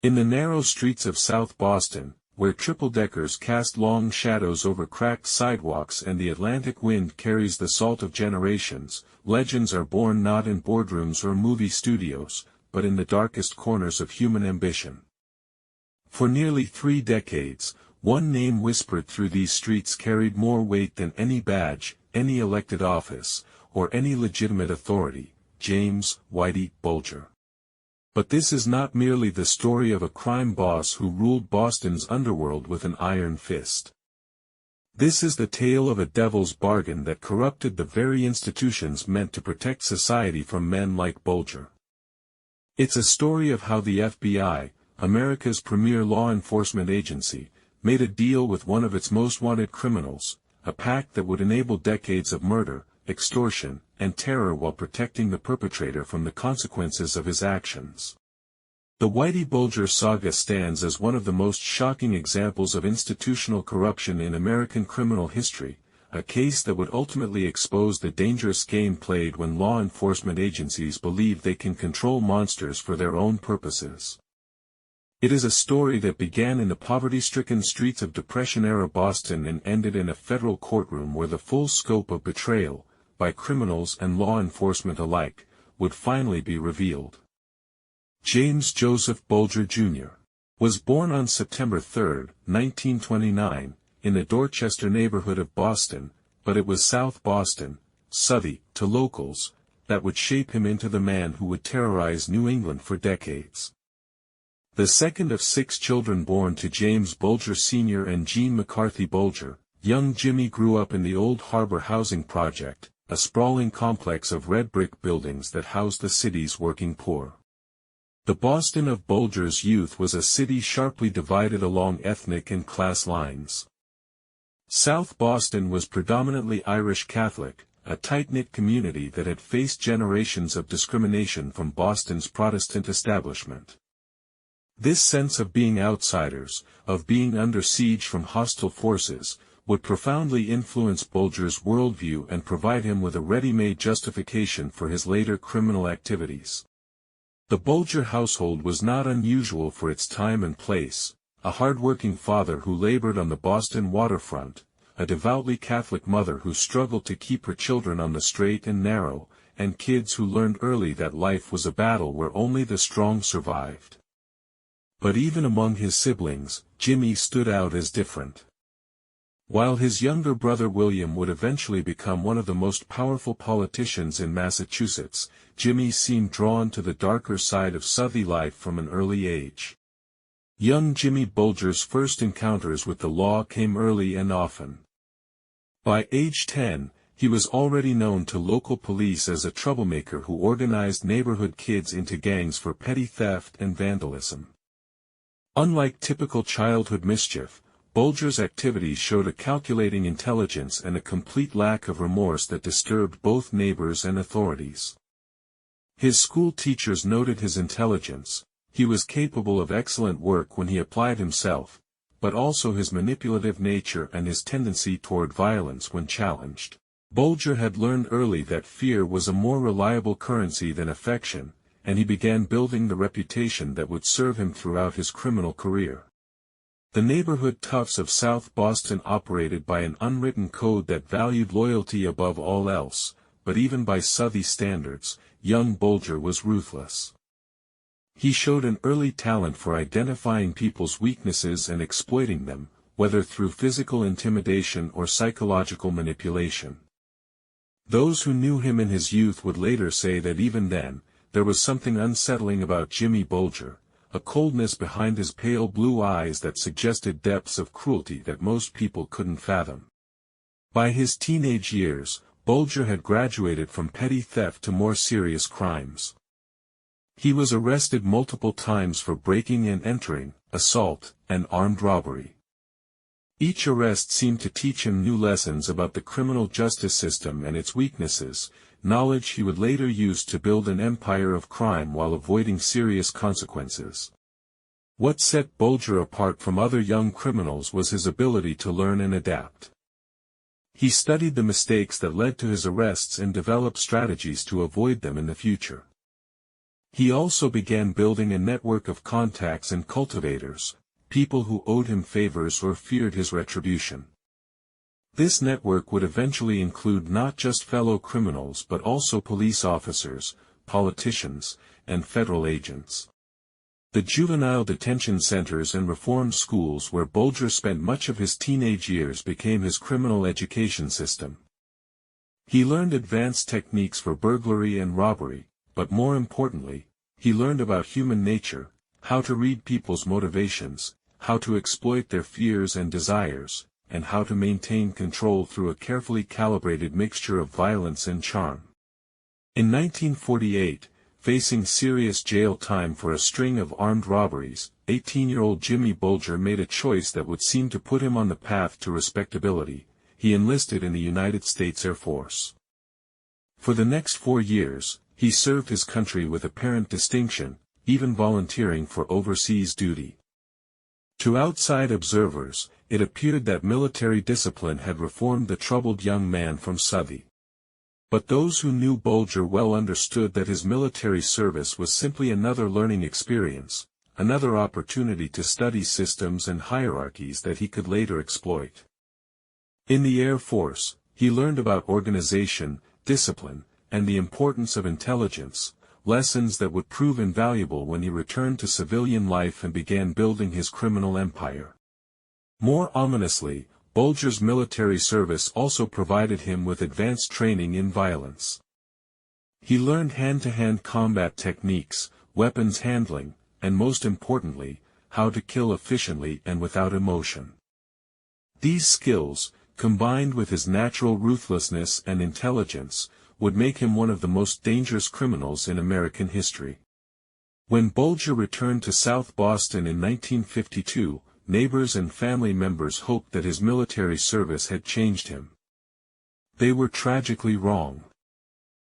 In the narrow streets of South Boston, where triple-deckers cast long shadows over cracked sidewalks and the Atlantic wind carries the salt of generations, legends are born not in boardrooms or movie studios, but in the darkest corners of human ambition. For nearly 3 decades, one name whispered through these streets carried more weight than any badge, any elected office, or any legitimate authority: James Whitey Bulger. But this is not merely the story of a crime boss who ruled Boston's underworld with an iron fist. This is the tale of a devil's bargain that corrupted the very institutions meant to protect society from men like Bulger. It's a story of how the FBI, America's premier law enforcement agency, made a deal with one of its most wanted criminals, a pact that would enable decades of murder, extortion, and terror while protecting the perpetrator from the consequences of his actions. The Whitey Bulger saga stands as one of the most shocking examples of institutional corruption in American criminal history, a case that would ultimately expose the dangerous game played when law enforcement agencies believe they can control monsters for their own purposes. It is a story that began in the poverty-stricken streets of Depression-era Boston and ended in a federal courtroom where the full scope of betrayal, by criminals and law enforcement alike, would finally be revealed. James Joseph Bulger, Jr. was born on September 3, 1929, in the Dorchester neighborhood of Boston, but it was South Boston, Southie, to locals, that would shape him into the man who would terrorize New England for decades. The second of 6 children born to James Bulger Sr. and Jean McCarthy Bulger, young Jimmy grew up in the Old Harbor Housing Project, a sprawling complex of red brick buildings that housed the city's working poor. The Boston of Bulger's youth was a city sharply divided along ethnic and class lines. South Boston was predominantly Irish Catholic, a tight-knit community that had faced generations of discrimination from Boston's Protestant establishment. This sense of being outsiders, of being under siege from hostile forces, would profoundly influence Bulger's worldview and provide him with a ready-made justification for his later criminal activities. The Bulger household was not unusual for its time and place: a hard-working father who labored on the Boston waterfront, a devoutly Catholic mother who struggled to keep her children on the straight and narrow, and kids who learned early that life was a battle where only the strong survived. But even among his siblings, Jimmy stood out as different. While his younger brother William would eventually become one of the most powerful politicians in Massachusetts, Jimmy seemed drawn to the darker side of Southie life from an early age. Young Jimmy Bulger's first encounters with the law came early and often. By age 10, he was already known to local police as a troublemaker who organized neighborhood kids into gangs for petty theft and vandalism. Unlike typical childhood mischief, Bulger's activities showed a calculating intelligence and a complete lack of remorse that disturbed both neighbors and authorities. His school teachers noted his intelligence. He was capable of excellent work when he applied himself, but also his manipulative nature and his tendency toward violence when challenged. Bulger had learned early that fear was a more reliable currency than affection, and he began building the reputation that would serve him throughout his criminal career. The neighborhood toughs of South Boston operated by an unwritten code that valued loyalty above all else, but even by Southie standards, young Bulger was ruthless. He showed an early talent for identifying people's weaknesses and exploiting them, whether through physical intimidation or psychological manipulation. Those who knew him in his youth would later say that even then, there was something unsettling about Jimmy Bulger, a coldness behind his pale blue eyes that suggested depths of cruelty that most people couldn't fathom. By his teenage years, Bulger had graduated from petty theft to more serious crimes. He was arrested multiple times for breaking and entering, assault, and armed robbery. Each arrest seemed to teach him new lessons about the criminal justice system and its weaknesses, knowledge he would later use to build an empire of crime while avoiding serious consequences. What set Bulger apart from other young criminals was his ability to learn and adapt. He studied the mistakes that led to his arrests and developed strategies to avoid them in the future. He also began building a network of contacts and cultivators, people who owed him favors or feared his retribution. This network would eventually include not just fellow criminals but also police officers, politicians, and federal agents. The juvenile detention centers and reform schools where Bulger spent much of his teenage years became his criminal education system. He learned advanced techniques for burglary and robbery, but more importantly, he learned about human nature, how to read people's motivations, how to exploit their fears and desires, and how to maintain control through a carefully calibrated mixture of violence and charm. In 1948, facing serious jail time for a string of armed robberies, 18-year-old Jimmy Bulger made a choice that would seem to put him on the path to respectability. He enlisted in the United States Air Force. For the next 4 years, he served his country with apparent distinction, even volunteering for overseas duty. To outside observers, it appeared that military discipline had reformed the troubled young man from Southie. But those who knew Bulger well understood that his military service was simply another learning experience, another opportunity to study systems and hierarchies that he could later exploit. In the Air Force, he learned about organization, discipline, and the importance of intelligence, lessons that would prove invaluable when he returned to civilian life and began building his criminal empire. More ominously, Bulger's military service also provided him with advanced training in violence. He learned hand-to-hand combat techniques, weapons handling, and most importantly, how to kill efficiently and without emotion. These skills, combined with his natural ruthlessness and intelligence, would make him one of the most dangerous criminals in American history. When Bulger returned to South Boston in 1952, neighbors and family members hoped that his military service had changed him. They were tragically wrong.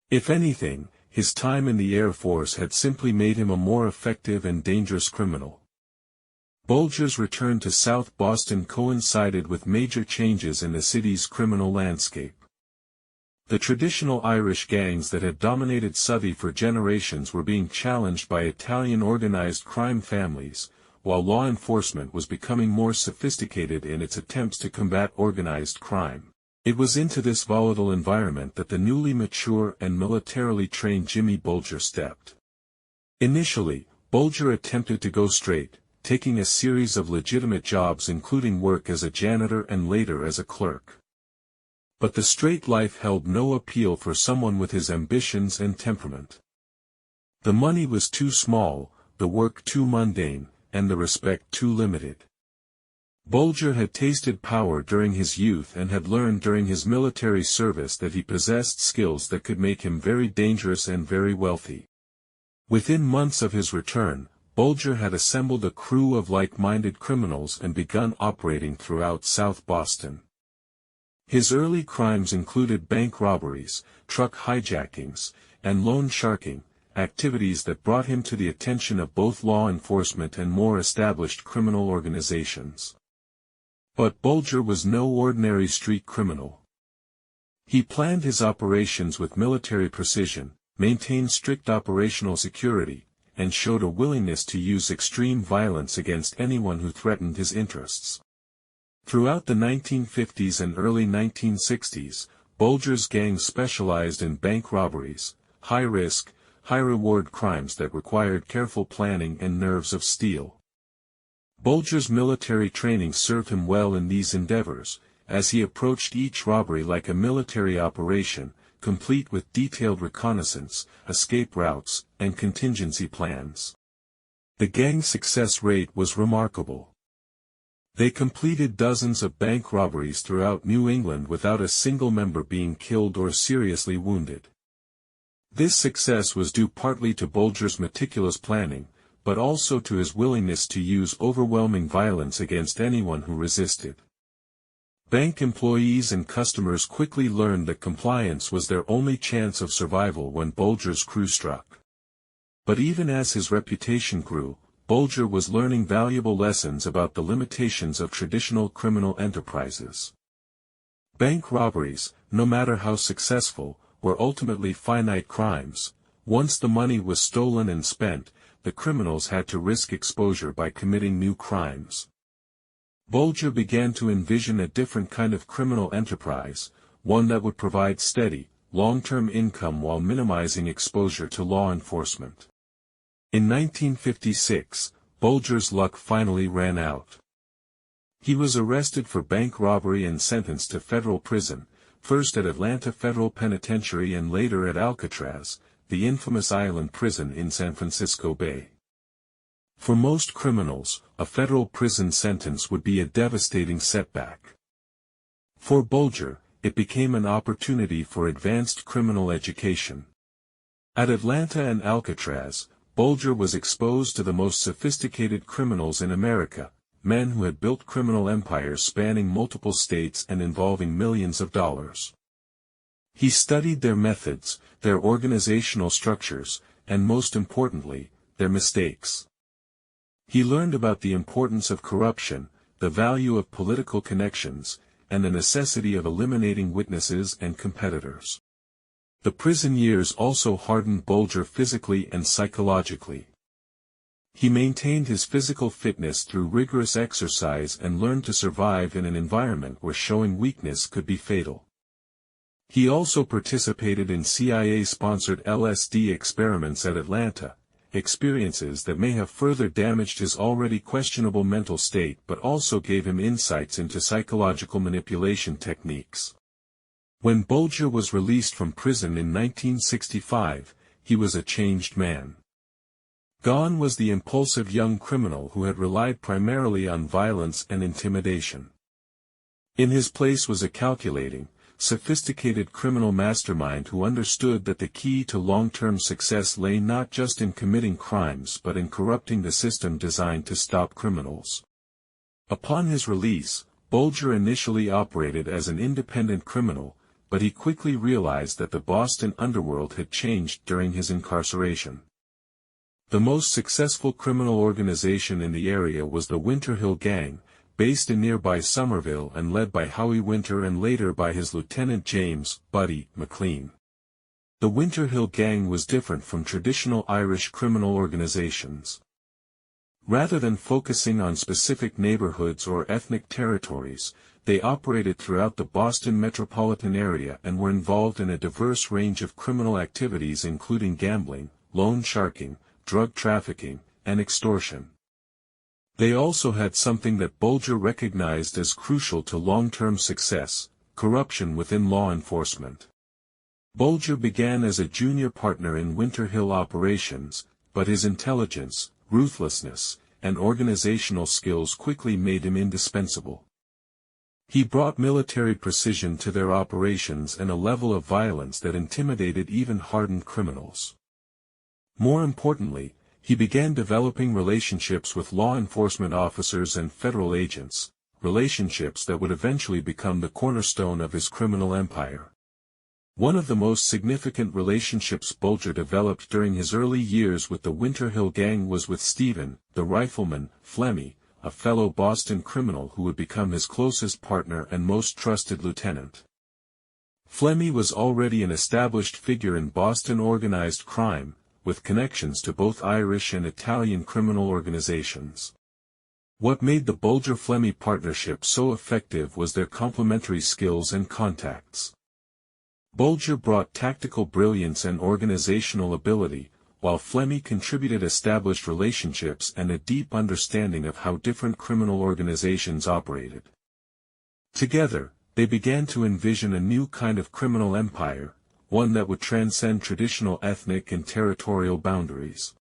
If anything, his time in the Air Force had simply made him a more effective and dangerous criminal. Bulger's return to South Boston coincided with major changes in the city's criminal landscape. The traditional Irish gangs that had dominated Southie for generations were being challenged by Italian organized crime families, while law enforcement was becoming more sophisticated in its attempts to combat organized crime. It was into this volatile environment that the newly mature and militarily trained Jimmy Bulger stepped. Initially, Bulger attempted to go straight, taking a series of legitimate jobs including work as a janitor and later as a clerk. But the straight life held no appeal for someone with his ambitions and temperament. The money was too small, the work too mundane, and the respect too limited. Bulger had tasted power during his youth and had learned during his military service that he possessed skills that could make him very dangerous and very wealthy. Within months of his return, Bulger had assembled a crew of like-minded criminals and begun operating throughout South Boston. His early crimes included bank robberies, truck hijackings, and loan sharking, activities that brought him to the attention of both law enforcement and more established criminal organizations. But Bulger was no ordinary street criminal. He planned his operations with military precision, maintained strict operational security, and showed a willingness to use extreme violence against anyone who threatened his interests. Throughout the 1950s and early 1960s, Bulger's gang specialized in bank robberies, high-risk, high-reward crimes that required careful planning and nerves of steel. Bulger's military training served him well in these endeavors, as he approached each robbery like a military operation, complete with detailed reconnaissance, escape routes, and contingency plans. The gang's success rate was remarkable. They completed dozens of bank robberies throughout New England without a single member being killed or seriously wounded. This success was due partly to Bulger's meticulous planning, but also to his willingness to use overwhelming violence against anyone who resisted. Bank employees and customers quickly learned that compliance was their only chance of survival when Bulger's crew struck. But even as his reputation grew, Bulger was learning valuable lessons about the limitations of traditional criminal enterprises. Bank robberies, no matter how successful, were ultimately finite crimes, Once the money was stolen and spent, the criminals had to risk exposure by committing new crimes. Bulger began to envision a different kind of criminal enterprise, one that would provide steady, long-term income while minimizing exposure to law enforcement. In 1956, Bulger's luck finally ran out. He was arrested for bank robbery and sentenced to federal prison, first at Atlanta Federal Penitentiary and later at Alcatraz, the infamous island prison in San Francisco Bay. For most criminals, a federal prison sentence would be a devastating setback. For Bulger, it became an opportunity for advanced criminal education. At Atlanta and Alcatraz, Bulger was exposed to the most sophisticated criminals in America, men who had built criminal empires spanning multiple states and involving millions of dollars. He studied their methods, their organizational structures, and most importantly, their mistakes. He learned about the importance of corruption, the value of political connections, and the necessity of eliminating witnesses and competitors. The prison years also hardened Bulger physically and psychologically. He maintained his physical fitness through rigorous exercise and learned to survive in an environment where showing weakness could be fatal. He also participated in CIA-sponsored LSD experiments at Atlanta, experiences that may have further damaged his already questionable mental state but also gave him insights into psychological manipulation techniques. When Bulger was released from prison in 1965, he was a changed man. Gone was the impulsive young criminal who had relied primarily on violence and intimidation. In his place was a calculating, sophisticated criminal mastermind who understood that the key to long-term success lay not just in committing crimes but in corrupting the system designed to stop criminals. Upon his release, Bulger initially operated as an independent criminal, but he quickly realized that the Boston underworld had changed during his incarceration. The most successful criminal organization in the area was the Winter Hill Gang, based in nearby Somerville and led by Howie Winter and later by his lieutenant James "Buddy" McLean. The Winter Hill Gang was different from traditional Irish criminal organizations. Rather than focusing on specific neighborhoods or ethnic territories, they operated throughout the Boston metropolitan area and were involved in a diverse range of criminal activities including gambling, loan sharking, drug trafficking, and extortion. They also had something that Bulger recognized as crucial to long-term success: corruption within law enforcement. Bulger began as a junior partner in Winter Hill operations, but his intelligence, ruthlessness, and organizational skills quickly made him indispensable. He brought military precision to their operations and a level of violence that intimidated even hardened criminals. More importantly, he began developing relationships with law enforcement officers and federal agents, relationships that would eventually become the cornerstone of his criminal empire. One of the most significant relationships Bulger developed during his early years with the Winter Hill Gang was with Stephen, the rifleman, Flemmy, a fellow Boston criminal who would become his closest partner and most trusted lieutenant. Flemmy was already an established figure in Boston organized crime, with connections to both Irish and Italian criminal organizations. What made the Bulger-Flemmy partnership so effective was their complementary skills and contacts. Bulger brought tactical brilliance and organizational ability, while Flemmy contributed established relationships and a deep understanding of how different criminal organizations operated. Together, they began to envision a new kind of criminal empire, one that would transcend traditional ethnic and territorial boundaries.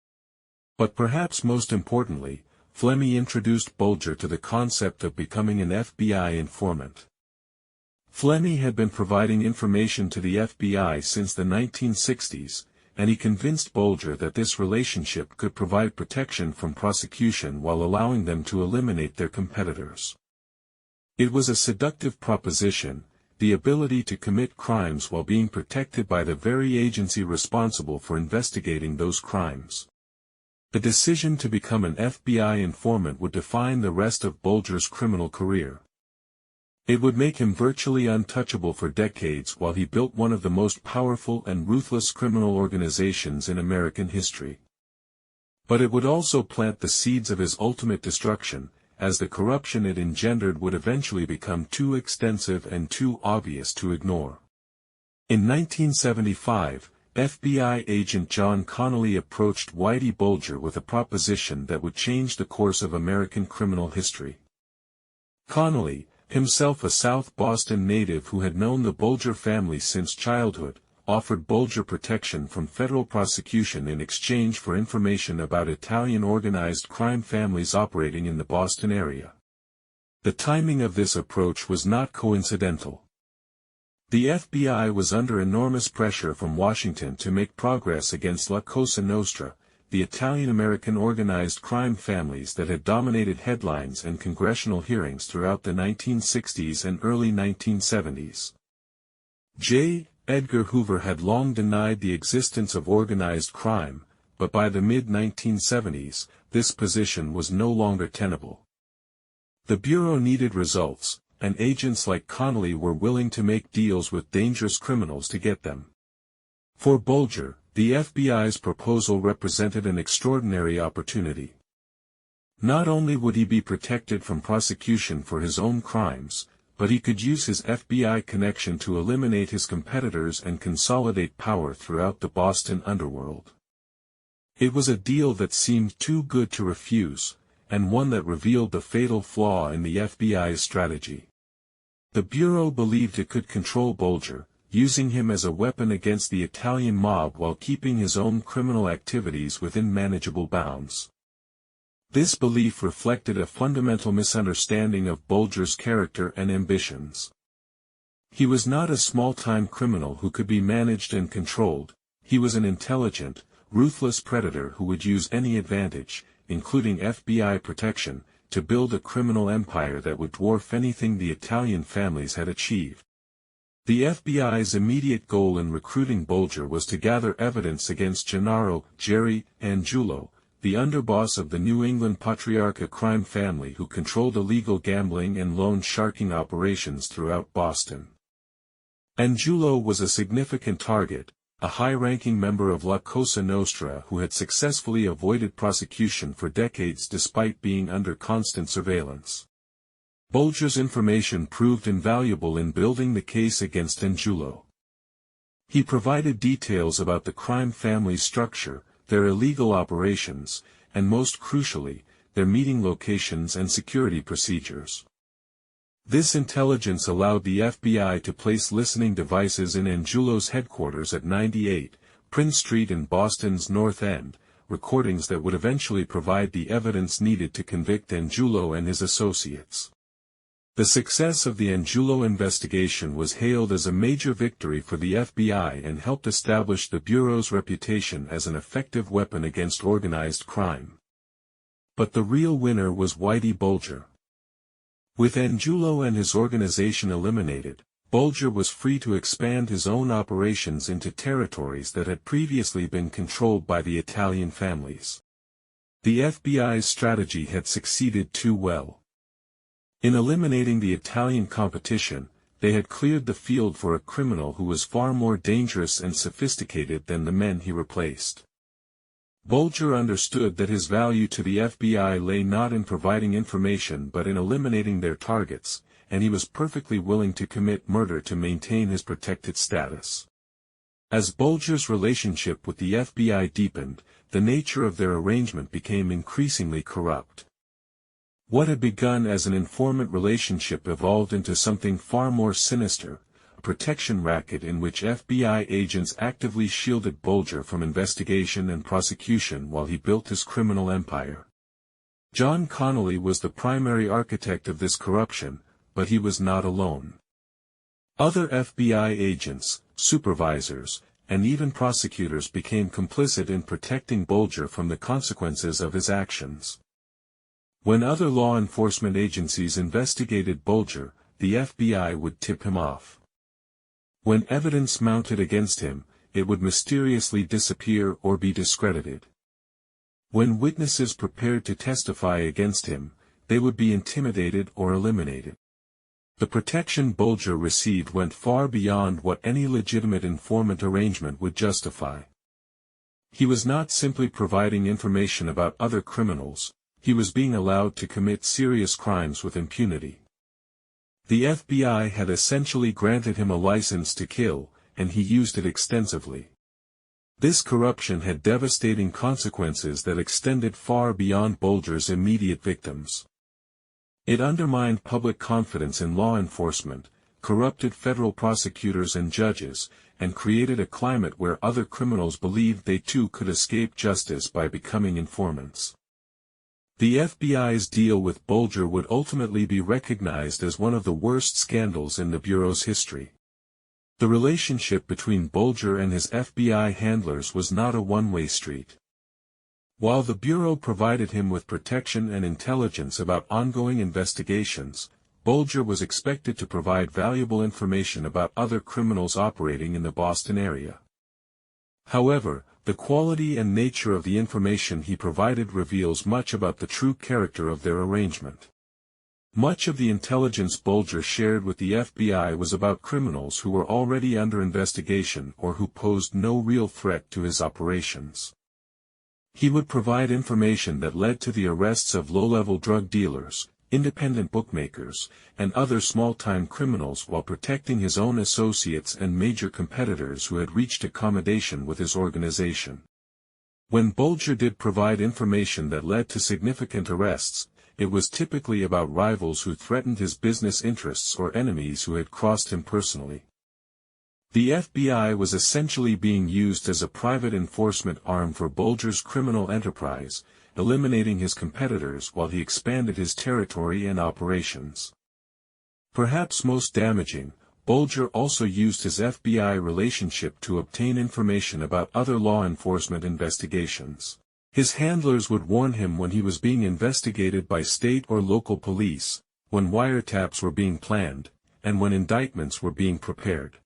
But perhaps most importantly, Flemmy introduced Bulger to the concept of becoming an FBI informant. Flemmy had been providing information to the FBI since the 1960s, and he convinced Bulger that this relationship could provide protection from prosecution while allowing them to eliminate their competitors. It was a seductive proposition, the ability to commit crimes while being protected by the very agency responsible for investigating those crimes. The decision to become an FBI informant would define the rest of Bulger's criminal career. It would make him virtually untouchable for decades while he built one of the most powerful and ruthless criminal organizations in American history. But it would also plant the seeds of his ultimate destruction, as the corruption it engendered would eventually become too extensive and too obvious to ignore. In 1975, FBI agent John Connolly approached Whitey Bulger with a proposition that would change the course of American criminal history. Connolly, himself a South Boston native who had known the Bulger family since childhood, offered Bulger protection from federal prosecution in exchange for information about Italian organized crime families operating in the Boston area. The timing of this approach was not coincidental. The FBI was under enormous pressure from Washington to make progress against La Cosa Nostra, the Italian-American organized crime families that had dominated headlines and congressional hearings throughout the 1960s and early 1970s. J. Edgar Hoover had long denied the existence of organized crime, but by the mid-1970s, this position was no longer tenable. The Bureau needed results, and agents like Connolly were willing to make deals with dangerous criminals to get them. For Bulger, the FBI's proposal represented an extraordinary opportunity. Not only would he be protected from prosecution for his own crimes, but he could use his FBI connection to eliminate his competitors and consolidate power throughout the Boston underworld. It was a deal that seemed too good to refuse, and one that revealed the fatal flaw in the FBI's strategy. The Bureau believed it could control Bulger, using him as a weapon against the Italian mob while keeping his own criminal activities within manageable bounds. This belief reflected a fundamental misunderstanding of Bulger's character and ambitions. He was not a small-time criminal who could be managed and controlled. He was an intelligent, ruthless predator who would use any advantage, including FBI protection, to build a criminal empire that would dwarf anything the Italian families had achieved. The FBI's immediate goal in recruiting Bulger was to gather evidence against Gennaro Jerry Angiulo, the underboss of the New England Patriarcha crime family who controlled illegal gambling and loan sharking operations throughout Boston. Angiulo was a significant target, a high-ranking member of La Cosa Nostra who had successfully avoided prosecution for decades despite being under constant surveillance. Bulger's information proved invaluable in building the case against Angiulo. He provided details about the crime family's structure, their illegal operations, and most crucially, their meeting locations and security procedures. This intelligence allowed the FBI to place listening devices in Angiulo's headquarters at 98 Prince Street in Boston's North End, recordings that would eventually provide the evidence needed to convict Angiulo and his associates. The success of the Angiulo investigation was hailed as a major victory for the FBI and helped establish the Bureau's reputation as an effective weapon against organized crime. But the real winner was Whitey Bulger. With Angiulo and his organization eliminated, Bulger was free to expand his own operations into territories that had previously been controlled by the Italian families. The FBI's strategy had succeeded too well. In eliminating the Italian competition, they had cleared the field for a criminal who was far more dangerous and sophisticated than the men he replaced. Bulger understood that his value to the FBI lay not in providing information but in eliminating their targets, and he was perfectly willing to commit murder to maintain his protected status. As Bulger's relationship with the FBI deepened, the nature of their arrangement became increasingly corrupt. What had begun as an informant relationship evolved into something far more sinister, a protection racket in which FBI agents actively shielded Bulger from investigation and prosecution while he built his criminal empire. John Connolly was the primary architect of this corruption, but he was not alone. Other FBI agents, supervisors, and even prosecutors became complicit in protecting Bulger from the consequences of his actions. When other law enforcement agencies investigated Bulger, the FBI would tip him off. When evidence mounted against him, it would mysteriously disappear or be discredited. When witnesses prepared to testify against him, they would be intimidated or eliminated. The protection Bulger received went far beyond what any legitimate informant arrangement would justify. He was not simply providing information about other criminals, he was being allowed to commit serious crimes with impunity. The FBI had essentially granted him a license to kill, and he used it extensively. This corruption had devastating consequences that extended far beyond Bulger's immediate victims. It undermined public confidence in law enforcement, corrupted federal prosecutors and judges, and created a climate where other criminals believed they too could escape justice by becoming informants. The FBI's deal with Bulger would ultimately be recognized as one of the worst scandals in the Bureau's history. The relationship between Bulger and his FBI handlers was not a one-way street. While the Bureau provided him with protection and intelligence about ongoing investigations, Bulger was expected to provide valuable information about other criminals operating in the Boston area. However, the quality and nature of the information he provided reveals much about the true character of their arrangement. Much of the intelligence Bulger shared with the FBI was about criminals who were already under investigation or who posed no real threat to his operations. He would provide information that led to the arrests of low-level drug dealers, independent bookmakers, and other small-time criminals while protecting his own associates and major competitors who had reached accommodation with his organization. When Bulger did provide information that led to significant arrests, it was typically about rivals who threatened his business interests or enemies who had crossed him personally. The FBI was essentially being used as a private enforcement arm for Bulger's criminal enterprise, eliminating his competitors while he expanded his territory and operations. Perhaps most damaging, Bulger also used his FBI relationship to obtain information about other law enforcement investigations. His handlers would warn him when he was being investigated by state or local police, when wiretaps were being planned, and when indictments were being prepared.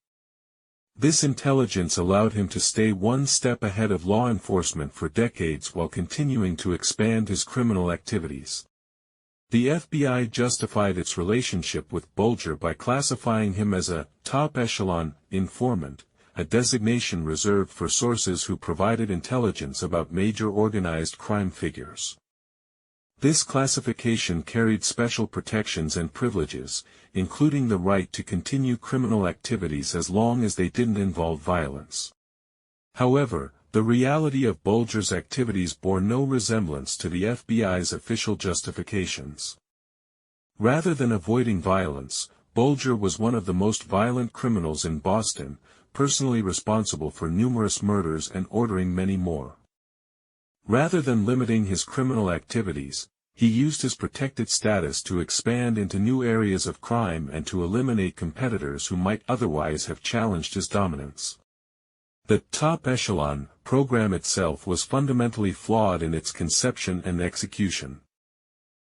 This intelligence allowed him to stay one step ahead of law enforcement for decades while continuing to expand his criminal activities. The FBI justified its relationship with Bulger by classifying him as a top-echelon informant, a designation reserved for sources who provided intelligence about major organized crime figures. This classification carried special protections and privileges, including the right to continue criminal activities as long as they didn't involve violence. However, the reality of Bulger's activities bore no resemblance to the FBI's official justifications. Rather than avoiding violence, Bulger was one of the most violent criminals in Boston, personally responsible for numerous murders and ordering many more. Rather than limiting his criminal activities, he used his protected status to expand into new areas of crime and to eliminate competitors who might otherwise have challenged his dominance. The top echelon program itself was fundamentally flawed in its conception and execution.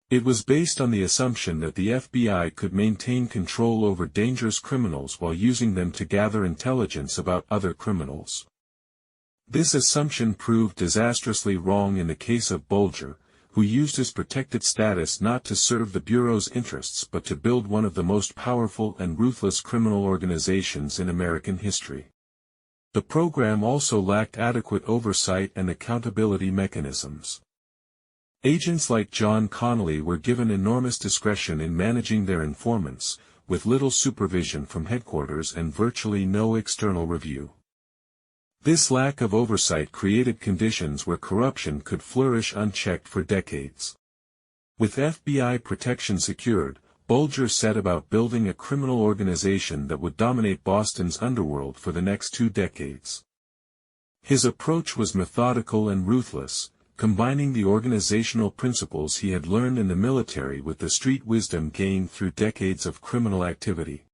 It was based on the assumption that the FBI could maintain control over dangerous criminals while using them to gather intelligence about other criminals. This assumption proved disastrously wrong in the case of Bulger, who used his protected status not to serve the Bureau's interests but to build one of the most powerful and ruthless criminal organizations in American history. The program also lacked adequate oversight and accountability mechanisms. Agents like John Connolly were given enormous discretion in managing their informants, with little supervision from headquarters and virtually no external review. This lack of oversight created conditions where corruption could flourish unchecked for decades. With FBI protection secured, Bulger set about building a criminal organization that would dominate Boston's underworld for the next 2 decades. His approach was methodical and ruthless, combining the organizational principles he had learned in the military with the street wisdom gained through decades of criminal activity.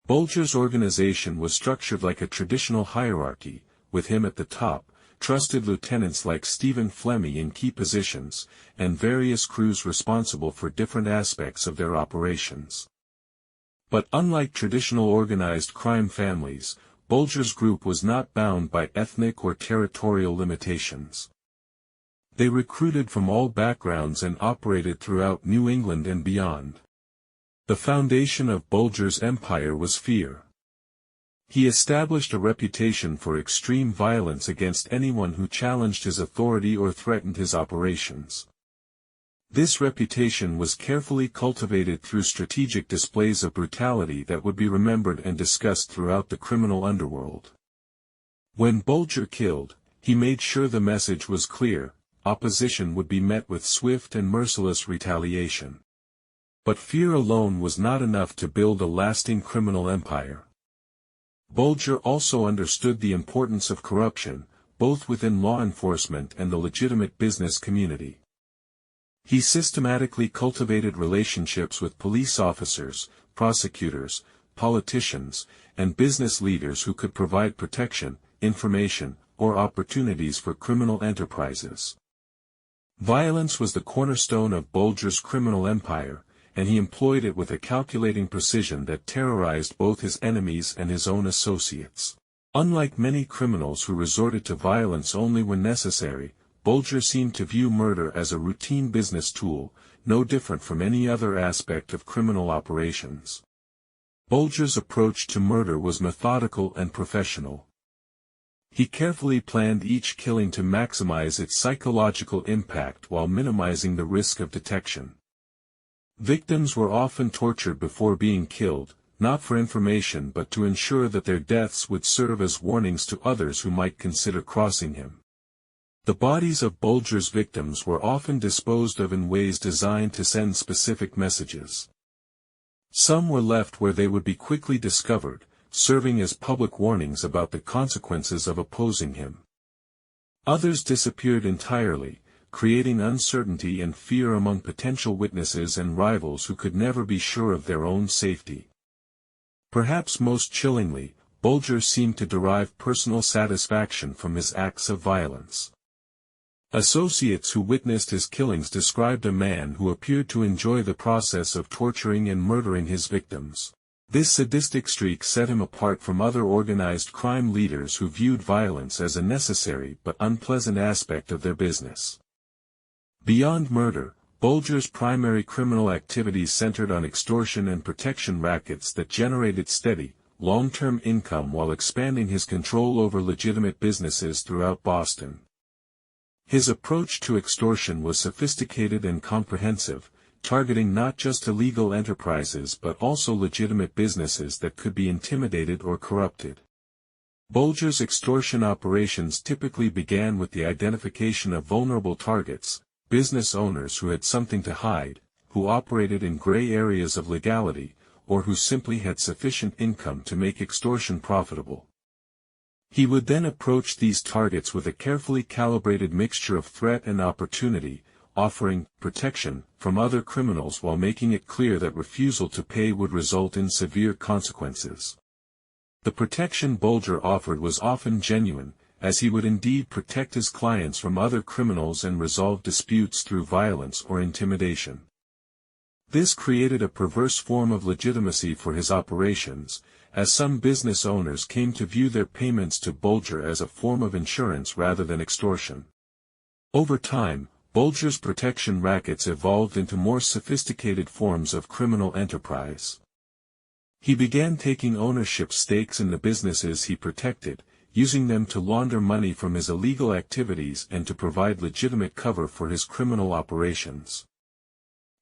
Bulger's organization was structured like a traditional hierarchy, with him at the top, trusted lieutenants like Stephen Fleming in key positions, and various crews responsible for different aspects of their operations. But unlike traditional organized crime families, Bulger's group was not bound by ethnic or territorial limitations. They recruited from all backgrounds and operated throughout New England and beyond. The foundation of Bulger's empire was fear. He established a reputation for extreme violence against anyone who challenged his authority or threatened his operations. This reputation was carefully cultivated through strategic displays of brutality that would be remembered and discussed throughout the criminal underworld. When Bulger killed, he made sure the message was clear: opposition would be met with swift and merciless retaliation. But fear alone was not enough to build a lasting criminal empire. Bulger also understood the importance of corruption, both within law enforcement and the legitimate business community. He systematically cultivated relationships with police officers, prosecutors, politicians, and business leaders who could provide protection, information, or opportunities for criminal enterprises. Violence was the cornerstone of Bulger's criminal empire, and he employed it with a calculating precision that terrorized both his enemies and his own associates. Unlike many criminals who resorted to violence only when necessary, Bulger seemed to view murder as a routine business tool, no different from any other aspect of criminal operations. Bulger's approach to murder was methodical and professional. He carefully planned each killing to maximize its psychological impact while minimizing the risk of detection. Victims were often tortured before being killed, not for information but to ensure that their deaths would serve as warnings to others who might consider crossing him. The bodies of Bulger's victims were often disposed of in ways designed to send specific messages. Some were left where they would be quickly discovered, serving as public warnings about the consequences of opposing him. Others disappeared entirely, creating uncertainty and fear among potential witnesses and rivals who could never be sure of their own safety. Perhaps most chillingly, Bulger seemed to derive personal satisfaction from his acts of violence. Associates who witnessed his killings described a man who appeared to enjoy the process of torturing and murdering his victims. This sadistic streak set him apart from other organized crime leaders who viewed violence as a necessary but unpleasant aspect of their business. Beyond murder, Bulger's primary criminal activities centered on extortion and protection rackets that generated steady, long-term income while expanding his control over legitimate businesses throughout Boston. His approach to extortion was sophisticated and comprehensive, targeting not just illegal enterprises but also legitimate businesses that could be intimidated or corrupted. Bulger's extortion operations typically began with the identification of vulnerable targets, business owners who had something to hide, who operated in gray areas of legality, or who simply had sufficient income to make extortion profitable. He would then approach these targets with a carefully calibrated mixture of threat and opportunity, offering protection from other criminals while making it clear that refusal to pay would result in severe consequences. The protection Bulger offered was often genuine, as he would indeed protect his clients from other criminals and resolve disputes through violence or intimidation. This created a perverse form of legitimacy for his operations, as some business owners came to view their payments to Bulger as a form of insurance rather than extortion. Over time, Bulger's protection rackets evolved into more sophisticated forms of criminal enterprise. He began taking ownership stakes in the businesses he protected, using them to launder money from his illegal activities and to provide legitimate cover for his criminal operations.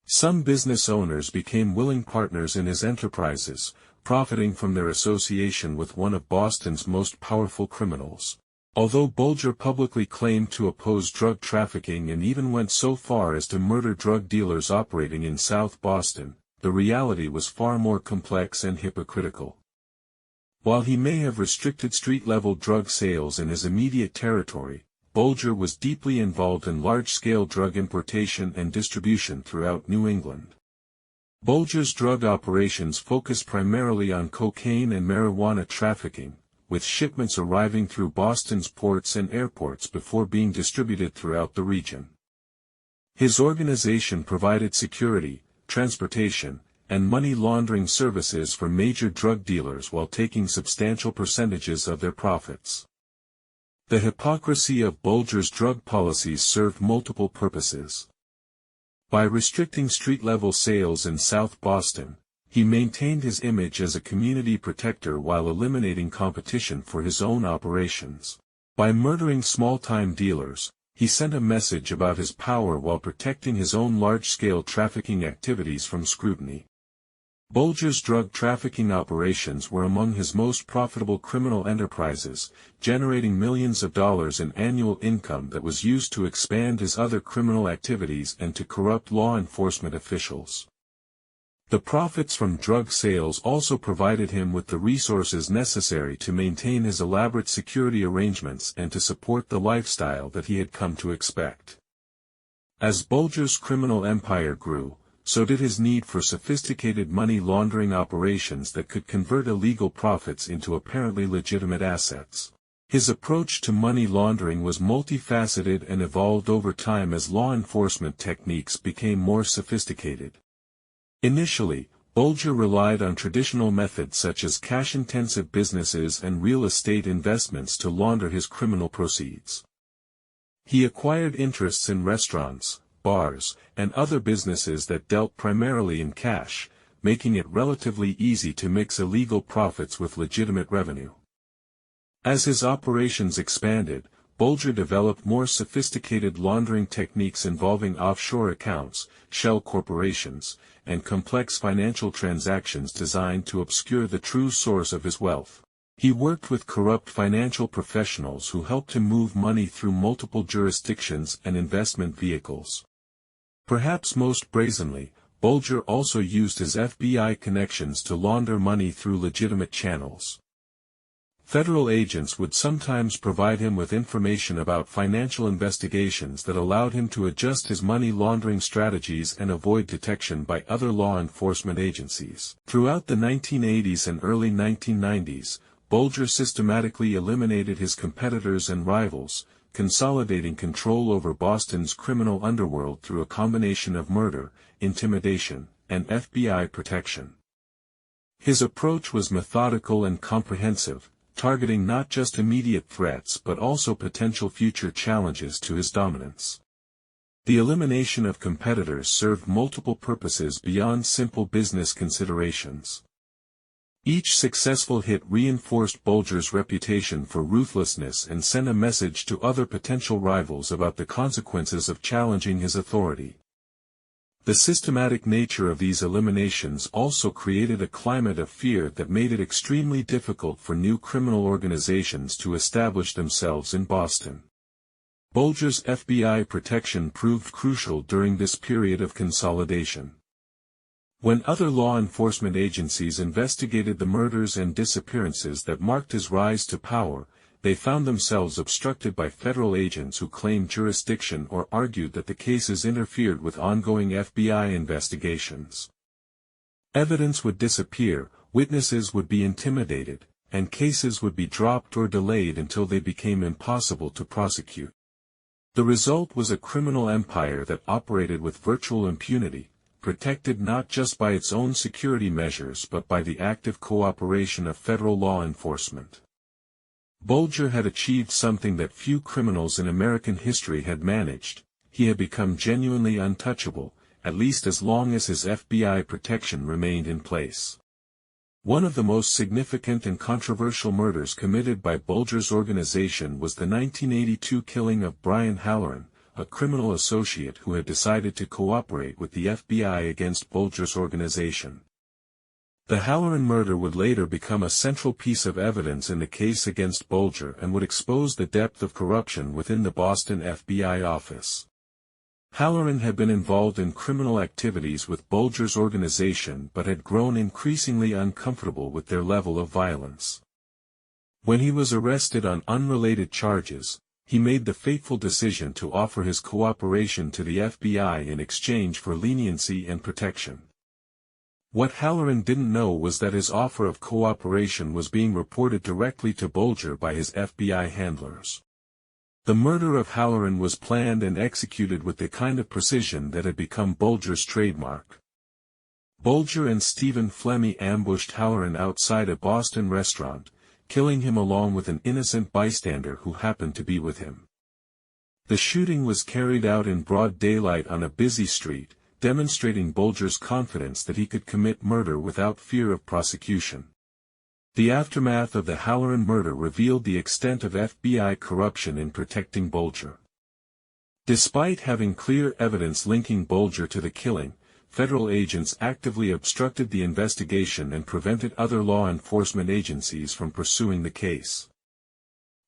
Some business owners became willing partners in his enterprises, profiting from their association with one of Boston's most powerful criminals. Although Bulger publicly claimed to oppose drug trafficking and even went so far as to murder drug dealers operating in South Boston, the reality was far more complex and hypocritical. While he may have restricted street-level drug sales in his immediate territory, Bulger was deeply involved in large-scale drug importation and distribution throughout New England. Bulger's drug operations focused primarily on cocaine and marijuana trafficking, with shipments arriving through Boston's ports and airports before being distributed throughout the region. His organization provided security, transportation, and money laundering services for major drug dealers while taking substantial percentages of their profits. The hypocrisy of Bulger's drug policies served multiple purposes. By restricting street-level sales in South Boston, He maintained his image as a community protector while eliminating competition for his own operations. By murdering small-time dealers, he sent a message about his power while protecting his own large-scale trafficking activities from scrutiny. Bulger's drug trafficking operations were among his most profitable criminal enterprises, generating millions of dollars in annual income that was used to expand his other criminal activities and to corrupt law enforcement officials. The profits from drug sales also provided him with the resources necessary to maintain his elaborate security arrangements and to support the lifestyle that he had come to expect. As Bulger's criminal empire grew, so did his need for sophisticated money laundering operations that could convert illegal profits into apparently legitimate assets. His approach to money laundering was multifaceted and evolved over time as law enforcement techniques became more sophisticated. Initially, Bulger relied on traditional methods such as cash-intensive businesses and real estate investments to launder his criminal proceeds. He acquired interests in restaurants, bars, and other businesses that dealt primarily in cash, making it relatively easy to mix illegal profits with legitimate revenue. As his operations expanded, Bulger developed more sophisticated laundering techniques involving offshore accounts, shell corporations, and complex financial transactions designed to obscure the true source of his wealth. He worked with corrupt financial professionals who helped him move money through multiple jurisdictions and investment vehicles. Perhaps most brazenly, Bulger also used his FBI connections to launder money through legitimate channels. Federal agents would sometimes provide him with information about financial investigations that allowed him to adjust his money laundering strategies and avoid detection by other law enforcement agencies. Throughout the 1980s and early 1990s, Bulger systematically eliminated his competitors and rivals, consolidating control over Boston's criminal underworld through a combination of murder, intimidation, and FBI protection. His approach was methodical and comprehensive, targeting not just immediate threats but also potential future challenges to his dominance. The elimination of competitors served multiple purposes beyond simple business considerations. Each successful hit reinforced Bulger's reputation for ruthlessness and sent a message to other potential rivals about the consequences of challenging his authority. The systematic nature of these eliminations also created a climate of fear that made it extremely difficult for new criminal organizations to establish themselves in Boston. Bulger's FBI protection proved crucial during this period of consolidation. When other law enforcement agencies investigated the murders and disappearances that marked his rise to power, they found themselves obstructed by federal agents who claimed jurisdiction or argued that the cases interfered with ongoing FBI investigations. Evidence would disappear, witnesses would be intimidated, and cases would be dropped or delayed until they became impossible to prosecute. The result was a criminal empire that operated with virtual impunity, protected not just by its own security measures but by the active cooperation of federal law enforcement. Bulger had achieved something that few criminals in American history had managed. He had become genuinely untouchable, at least as long as his FBI protection remained in place. One of the most significant and controversial murders committed by Bulger's organization was the 1982 killing of Brian Halloran, a criminal associate who had decided to cooperate with the FBI against Bulger's organization. The Halloran murder would later become a central piece of evidence in the case against Bulger and would expose the depth of corruption within the Boston FBI office. Halloran had been involved in criminal activities with Bulger's organization but had grown increasingly uncomfortable with their level of violence. When he was arrested on unrelated charges, he made the fateful decision to offer his cooperation to the FBI in exchange for leniency and protection. What Halloran didn't know was that his offer of cooperation was being reported directly to Bulger by his FBI handlers. The murder of Halloran was planned and executed with the kind of precision that had become Bulger's trademark. Bulger and Stephen Flemmi ambushed Halloran outside a Boston restaurant, killing him along with an innocent bystander who happened to be with him. The shooting was carried out in broad daylight on a busy street, demonstrating Bulger's confidence that he could commit murder without fear of prosecution. The aftermath of the Halloran murder revealed the extent of FBI corruption in protecting Bulger. Despite having clear evidence linking Bulger to the killing, federal agents actively obstructed the investigation and prevented other law enforcement agencies from pursuing the case.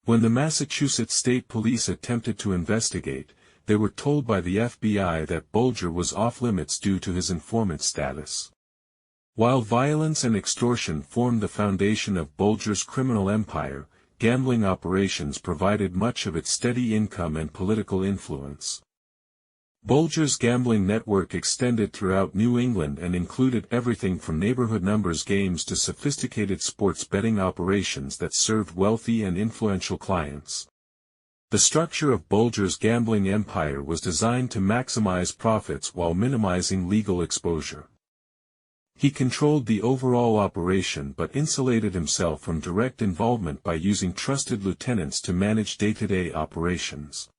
When the Massachusetts State Police attempted to investigate, they were told by the FBI that Bulger was off-limits due to his informant status. While violence and extortion formed the foundation of Bulger's criminal empire, gambling operations provided much of its steady income and political influence. Bulger's gambling network extended throughout New England and included everything from neighborhood numbers games to sophisticated sports betting operations that served wealthy and influential clients. The structure of Bulger's gambling empire was designed to maximize profits while minimizing legal exposure. He controlled the overall operation but insulated himself from direct involvement by using trusted lieutenants to manage day-to-day operations.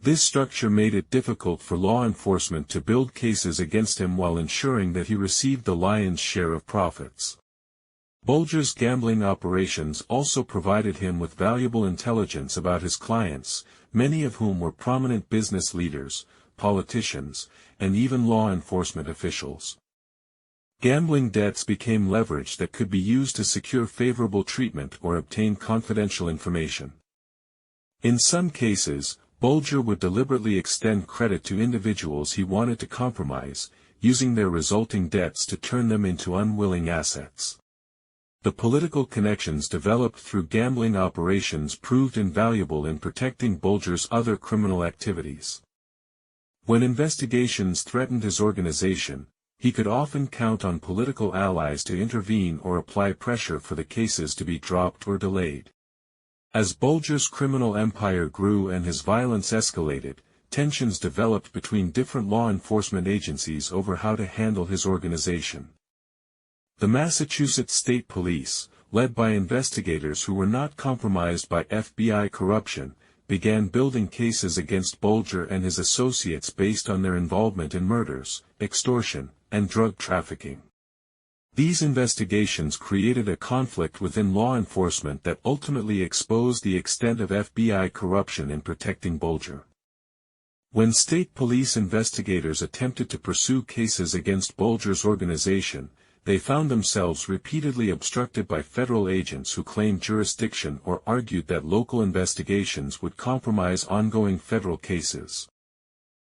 This structure made it difficult for law enforcement to build cases against him while ensuring that he received the lion's share of profits. Bulger's gambling operations also provided him with valuable intelligence about his clients, many of whom were prominent business leaders, politicians, and even law enforcement officials. Gambling debts became leverage that could be used to secure favorable treatment or obtain confidential information. In some cases, Bulger would deliberately extend credit to individuals he wanted to compromise, using their resulting debts to turn them into unwilling assets. The political connections developed through gambling operations proved invaluable in protecting Bulger's other criminal activities. When investigations threatened his organization, he could often count on political allies to intervene or apply pressure for the cases to be dropped or delayed. As Bulger's criminal empire grew and his violence escalated, tensions developed between different law enforcement agencies over how to handle his organization. The Massachusetts State Police, led by investigators who were not compromised by FBI corruption, began building cases against Bulger and his associates based on their involvement in murders, extortion, and drug trafficking. These investigations created a conflict within law enforcement that ultimately exposed the extent of FBI corruption in protecting Bulger. When state police investigators attempted to pursue cases against Bulger's organization, they found themselves repeatedly obstructed by federal agents who claimed jurisdiction or argued that local investigations would compromise ongoing federal cases.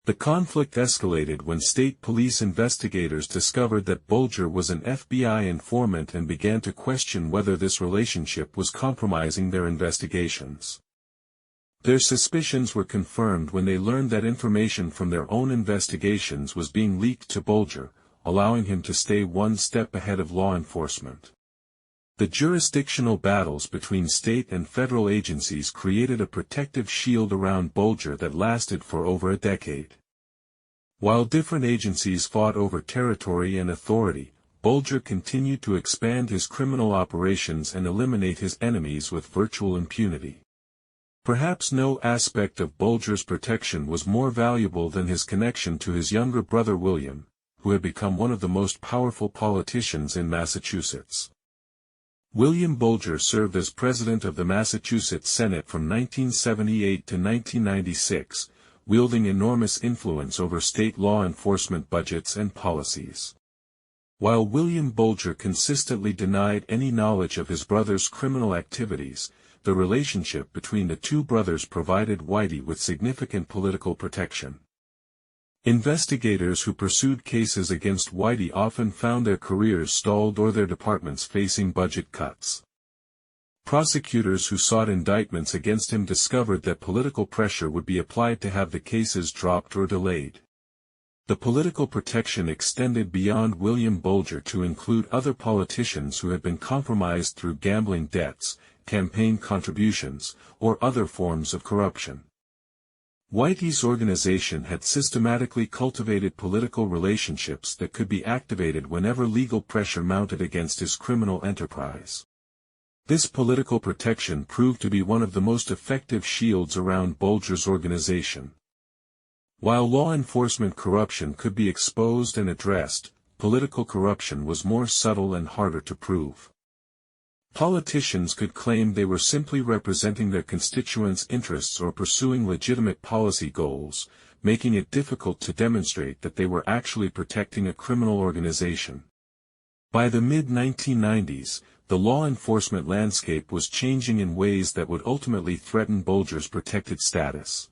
The conflict escalated when state police investigators discovered that Bulger was an FBI informant and began to question whether this relationship was compromising their investigations. Their suspicions were confirmed when they learned that information from their own investigations was being leaked to Bulger, allowing him to stay one step ahead of law enforcement. The jurisdictional battles between state and federal agencies created a protective shield around Bulger that lasted for over a decade. While different agencies fought over territory and authority, Bulger continued to expand his criminal operations and eliminate his enemies with virtual impunity. Perhaps no aspect of Bulger's protection was more valuable than his connection to his younger brother William, who had become one of the most powerful politicians in Massachusetts. William Bulger served as president of the Massachusetts Senate from 1978 to 1996, wielding enormous influence over state law enforcement budgets and policies. While William Bulger consistently denied any knowledge of his brother's criminal activities, the relationship between the two brothers provided Whitey with significant political protection. Investigators who pursued cases against Whitey often found their careers stalled or their departments facing budget cuts. Prosecutors who sought indictments against him discovered that political pressure would be applied to have the cases dropped or delayed. The political protection extended beyond William Bulger to include other politicians who had been compromised through gambling debts, campaign contributions, or other forms of corruption. Whitey's organization had systematically cultivated political relationships that could be activated whenever legal pressure mounted against his criminal enterprise. This political protection proved to be one of the most effective shields around Bulger's organization. While law enforcement corruption could be exposed and addressed, political corruption was more subtle and harder to prove. Politicians could claim they were simply representing their constituents' interests or pursuing legitimate policy goals, making it difficult to demonstrate that they were actually protecting a criminal organization. By the mid-1990s, the law enforcement landscape was changing in ways that would ultimately threaten Bulger's protected status.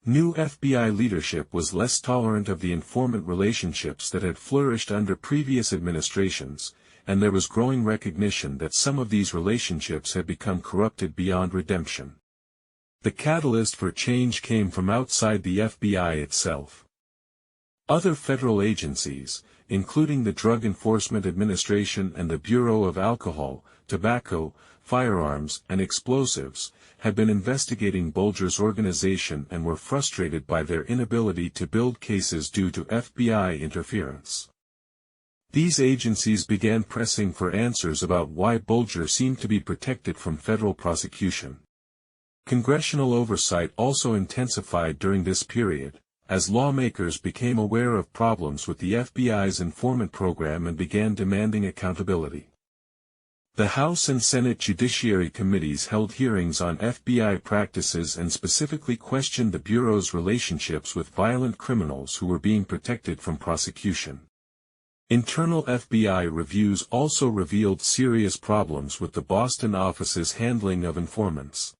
New FBI leadership was less tolerant of the informant relationships that had flourished under previous administrations, and there was growing recognition that some of these relationships had become corrupted beyond redemption. The catalyst for change came from outside the FBI itself. Other federal agencies, including the Drug Enforcement Administration and the Bureau of Alcohol, Tobacco, Firearms, and Explosives, had been investigating Bulger's organization and were frustrated by their inability to build cases due to FBI interference. These agencies began pressing for answers about why Bulger seemed to be protected from federal prosecution. Congressional oversight also intensified during this period, as lawmakers became aware of problems with the FBI's informant program and began demanding accountability. The House and Senate Judiciary Committees held hearings on FBI practices and specifically questioned the Bureau's relationships with violent criminals who were being protected from prosecution. Internal FBI reviews also revealed serious problems with the Boston office's handling of informants.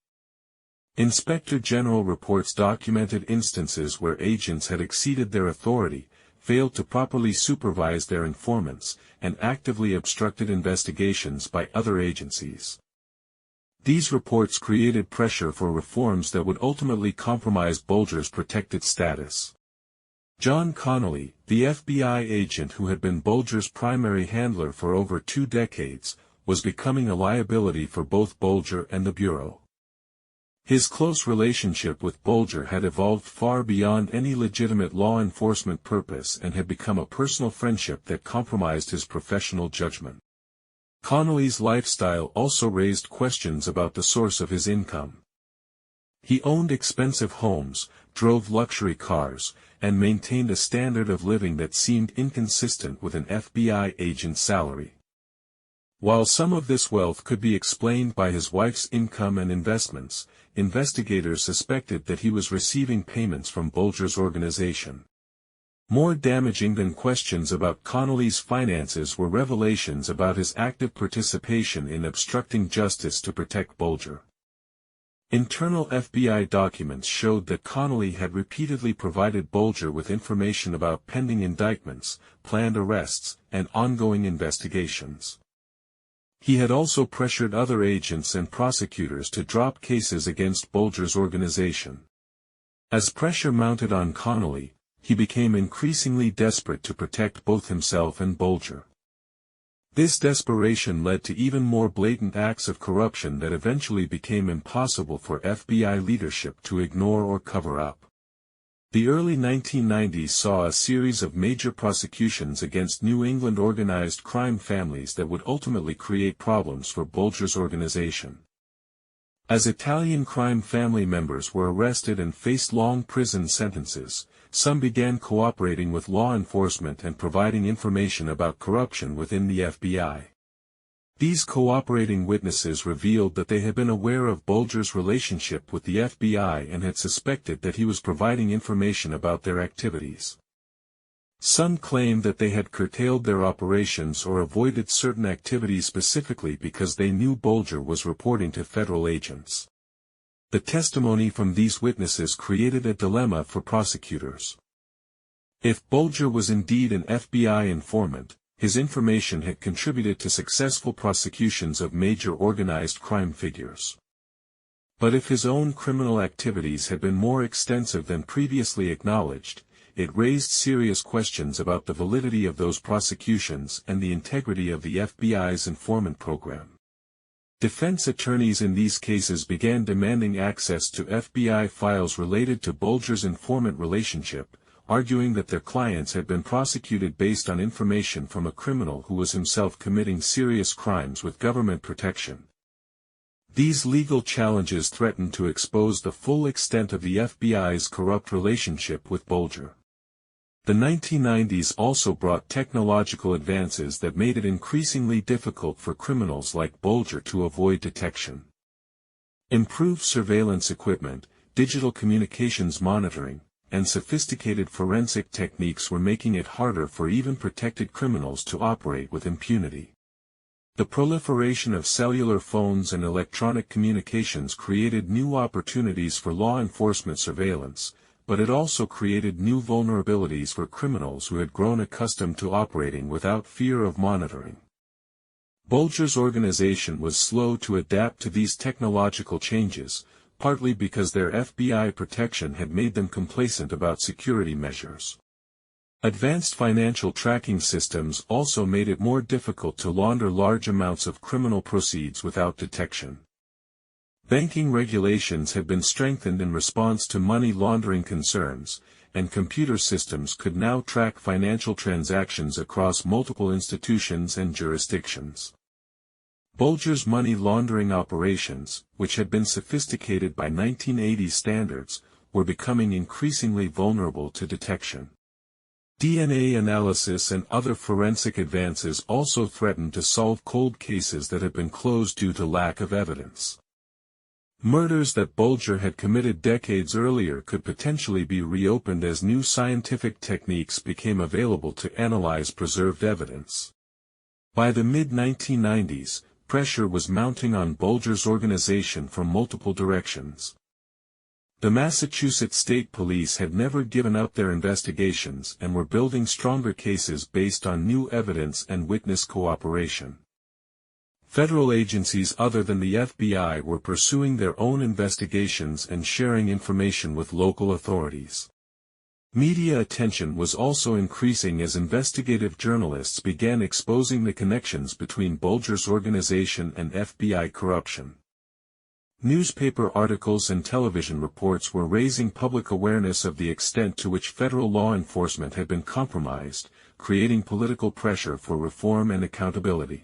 Inspector General reports documented instances where agents had exceeded their authority, failed to properly supervise their informants, and actively obstructed investigations by other agencies. These reports created pressure for reforms that would ultimately compromise Bulger's protected status. John Connolly, the FBI agent who had been Bulger's primary handler for over 2 decades, was becoming a liability for both Bulger and the Bureau. His close relationship with Bulger had evolved far beyond any legitimate law enforcement purpose and had become a personal friendship that compromised his professional judgment. Connolly's lifestyle also raised questions about the source of his income. He owned expensive homes, drove luxury cars, and maintained a standard of living that seemed inconsistent with an FBI agent's salary. While some of this wealth could be explained by his wife's income and investments, investigators suspected that he was receiving payments from Bulger's organization. More damaging than questions about Connolly's finances were revelations about his active participation in obstructing justice to protect Bulger. Internal FBI documents showed that Connolly had repeatedly provided Bulger with information about pending indictments, planned arrests, and ongoing investigations. He had also pressured other agents and prosecutors to drop cases against Bulger's organization. As pressure mounted on Connolly, he became increasingly desperate to protect both himself and Bulger. This desperation led to even more blatant acts of corruption that eventually became impossible for FBI leadership to ignore or cover up. The early 1990s saw a series of major prosecutions against New England organized crime families that would ultimately create problems for Bulger's organization. As Italian crime family members were arrested and faced long prison sentences, some began cooperating with law enforcement and providing information about corruption within the FBI. These cooperating witnesses revealed that they had been aware of Bulger's relationship with the FBI and had suspected that he was providing information about their activities. Some claimed that they had curtailed their operations or avoided certain activities specifically because they knew Bulger was reporting to federal agents. The testimony from these witnesses created a dilemma for prosecutors. If Bulger was indeed an FBI informant, his information had contributed to successful prosecutions of major organized crime figures. But if his own criminal activities had been more extensive than previously acknowledged, it raised serious questions about the validity of those prosecutions and the integrity of the FBI's informant program. Defense attorneys in these cases began demanding access to FBI files related to Bulger's informant relationship, arguing that their clients had been prosecuted based on information from a criminal who was himself committing serious crimes with government protection. These legal challenges threatened to expose the full extent of the FBI's corrupt relationship with Bulger. The 1990s also brought technological advances that made it increasingly difficult for criminals like Bulger to avoid detection. Improved surveillance equipment, digital communications monitoring, and sophisticated forensic techniques were making it harder for even protected criminals to operate with impunity. The proliferation of cellular phones and electronic communications created new opportunities for law enforcement surveillance, but it also created new vulnerabilities for criminals who had grown accustomed to operating without fear of monitoring. Bulger's organization was slow to adapt to these technological changes, partly because their FBI protection had made them complacent about security measures. Advanced financial tracking systems also made it more difficult to launder large amounts of criminal proceeds without detection. Banking regulations had been strengthened in response to money laundering concerns, and computer systems could now track financial transactions across multiple institutions and jurisdictions. Bulger's money laundering operations, which had been sophisticated by 1980 standards, were becoming increasingly vulnerable to detection. DNA analysis and other forensic advances also threatened to solve cold cases that had been closed due to lack of evidence. Murders that Bulger had committed decades earlier could potentially be reopened as new scientific techniques became available to analyze preserved evidence. By the mid-1990s, pressure was mounting on Bulger's organization from multiple directions. The Massachusetts State Police had never given up their investigations and were building stronger cases based on new evidence and witness cooperation. Federal agencies other than the FBI were pursuing their own investigations and sharing information with local authorities. Media attention was also increasing as investigative journalists began exposing the connections between Bulger's organization and FBI corruption. Newspaper articles and television reports were raising public awareness of the extent to which federal law enforcement had been compromised, creating political pressure for reform and accountability.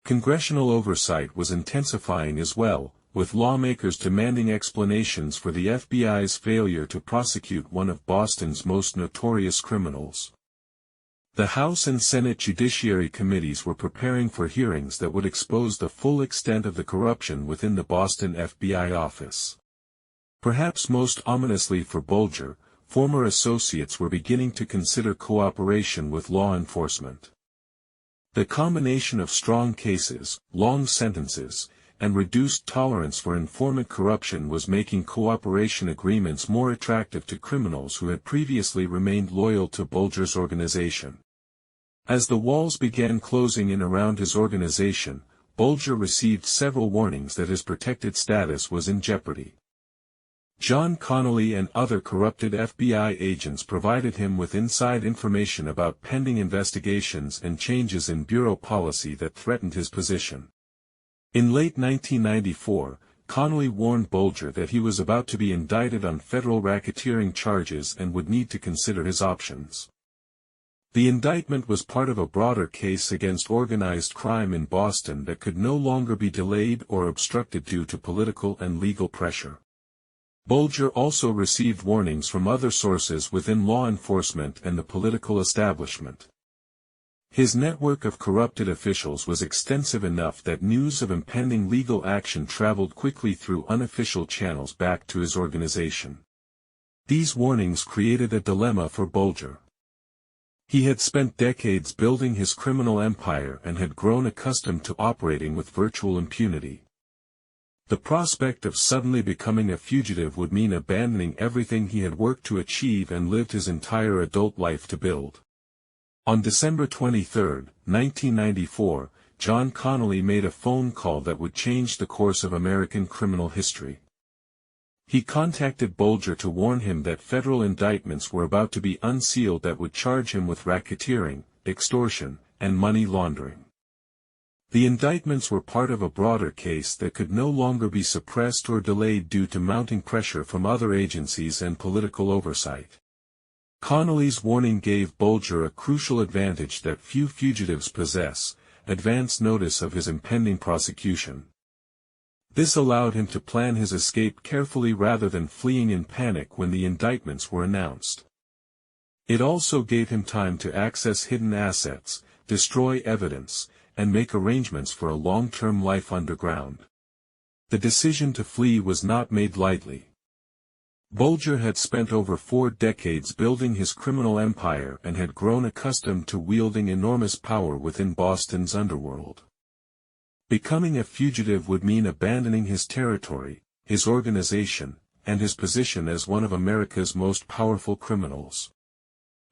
Congressional oversight was intensifying as well, with lawmakers demanding explanations for the FBI's failure to prosecute one of Boston's most notorious criminals. The House and Senate Judiciary Committees were preparing for hearings that would expose the full extent of the corruption within the Boston FBI office. Perhaps most ominously for Bulger, former associates were beginning to consider cooperation with law enforcement. The combination of strong cases, long sentences, and reduced tolerance for informant corruption was making cooperation agreements more attractive to criminals who had previously remained loyal to Bulger's organization. As the walls began closing in around his organization, Bulger received several warnings that his protected status was in jeopardy. John Connolly and other corrupted FBI agents provided him with inside information about pending investigations and changes in bureau policy that threatened his position. In late 1994, Connolly warned Bulger that he was about to be indicted on federal racketeering charges and would need to consider his options. The indictment was part of a broader case against organized crime in Boston that could no longer be delayed or obstructed due to political and legal pressure. Bulger also received warnings from other sources within law enforcement and the political establishment. His network of corrupted officials was extensive enough that news of impending legal action traveled quickly through unofficial channels back to his organization. These warnings created a dilemma for Bulger. He had spent decades building his criminal empire and had grown accustomed to operating with virtual impunity. The prospect of suddenly becoming a fugitive would mean abandoning everything he had worked to achieve and lived his entire adult life to build. On December 23, 1994, John Connolly made a phone call that would change the course of American criminal history. He contacted Bulger to warn him that federal indictments were about to be unsealed that would charge him with racketeering, extortion, and money laundering. The indictments were part of a broader case that could no longer be suppressed or delayed due to mounting pressure from other agencies and political oversight. Connolly's warning gave Bulger a crucial advantage that few fugitives possess: advance notice of his impending prosecution. This allowed him to plan his escape carefully rather than fleeing in panic when the indictments were announced. It also gave him time to access hidden assets, destroy evidence, and make arrangements for a long-term life underground. The decision to flee was not made lightly. Bulger had spent over 4 decades building his criminal empire and had grown accustomed to wielding enormous power within Boston's underworld. Becoming a fugitive would mean abandoning his territory, his organization, and his position as one of America's most powerful criminals.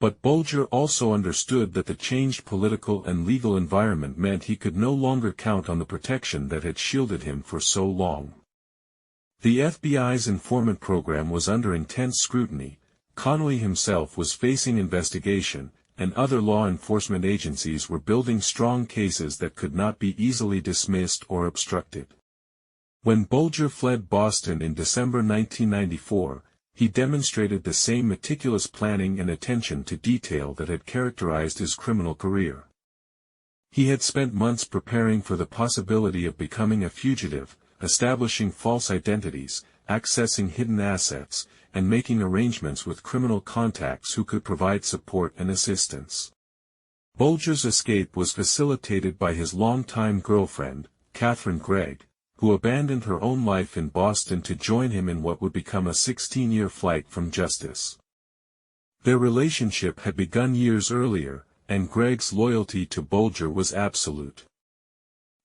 But Bulger also understood that the changed political and legal environment meant he could no longer count on the protection that had shielded him for so long. The FBI's informant program was under intense scrutiny, Connolly himself was facing investigation, and other law enforcement agencies were building strong cases that could not be easily dismissed or obstructed. When Bulger fled Boston in December 1994, he demonstrated the same meticulous planning and attention to detail that had characterized his criminal career. He had spent months preparing for the possibility of becoming a fugitive, establishing false identities, accessing hidden assets, and making arrangements with criminal contacts who could provide support and assistance. Bulger's escape was facilitated by his longtime girlfriend, Catherine Gregg, who abandoned her own life in Boston to join him in what would become a 16-year flight from justice. Their relationship had begun years earlier, and Gregg's loyalty to Bulger was absolute.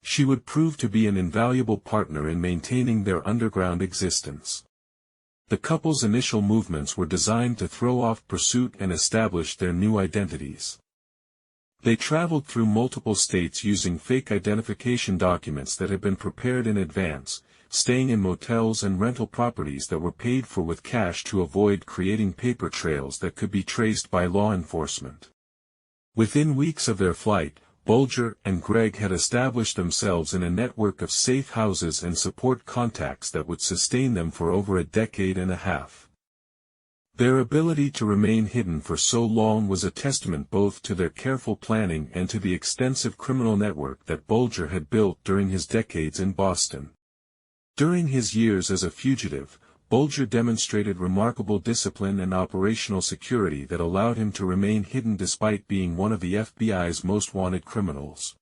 She would prove to be an invaluable partner in maintaining their underground existence. The couple's initial movements were designed to throw off pursuit and establish their new identities. They traveled through multiple states using fake identification documents that had been prepared in advance, staying in motels and rental properties that were paid for with cash to avoid creating paper trails that could be traced by law enforcement. Within weeks of their flight, Bulger and Gregg had established themselves in a network of safe houses and support contacts that would sustain them for over a decade and a half. Their ability to remain hidden for so long was a testament both to their careful planning and to the extensive criminal network that Bulger had built during his decades in Boston. During his years as a fugitive, Bulger demonstrated remarkable discipline and operational security that allowed him to remain hidden despite being one of the FBI's most wanted criminals.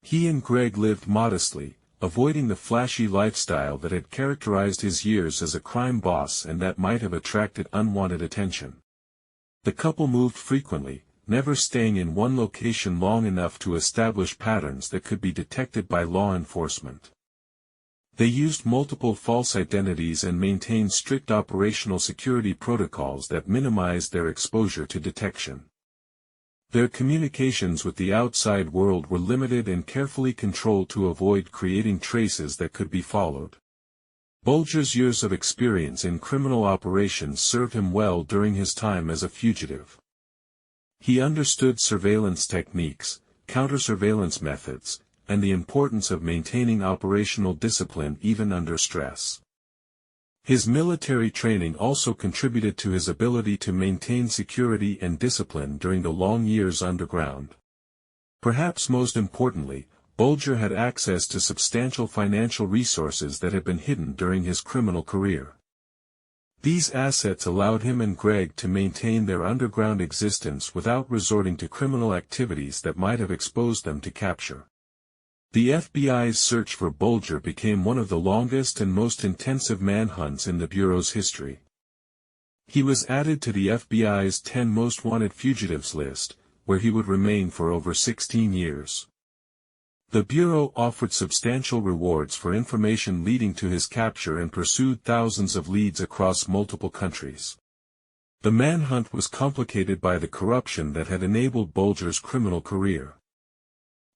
He and Gregg lived modestly, avoiding the flashy lifestyle that had characterized his years as a crime boss and that might have attracted unwanted attention. The couple moved frequently, never staying in one location long enough to establish patterns that could be detected by law enforcement. They used multiple false identities and maintained strict operational security protocols that minimized their exposure to detection. Their communications with the outside world were limited and carefully controlled to avoid creating traces that could be followed. Bulger's years of experience in criminal operations served him well during his time as a fugitive. He understood surveillance techniques, counter-surveillance methods, and the importance of maintaining operational discipline even under stress. His military training also contributed to his ability to maintain security and discipline during the long years underground. Perhaps most importantly, Bulger had access to substantial financial resources that had been hidden during his criminal career. These assets allowed him and Gregg to maintain their underground existence without resorting to criminal activities that might have exposed them to capture. The FBI's search for Bulger became one of the longest and most intensive manhunts in the Bureau's history. He was added to the FBI's 10 most wanted fugitives list, where he would remain for over 16 years. The Bureau offered substantial rewards for information leading to his capture and pursued thousands of leads across multiple countries. The manhunt was complicated by the corruption that had enabled Bulger's criminal career.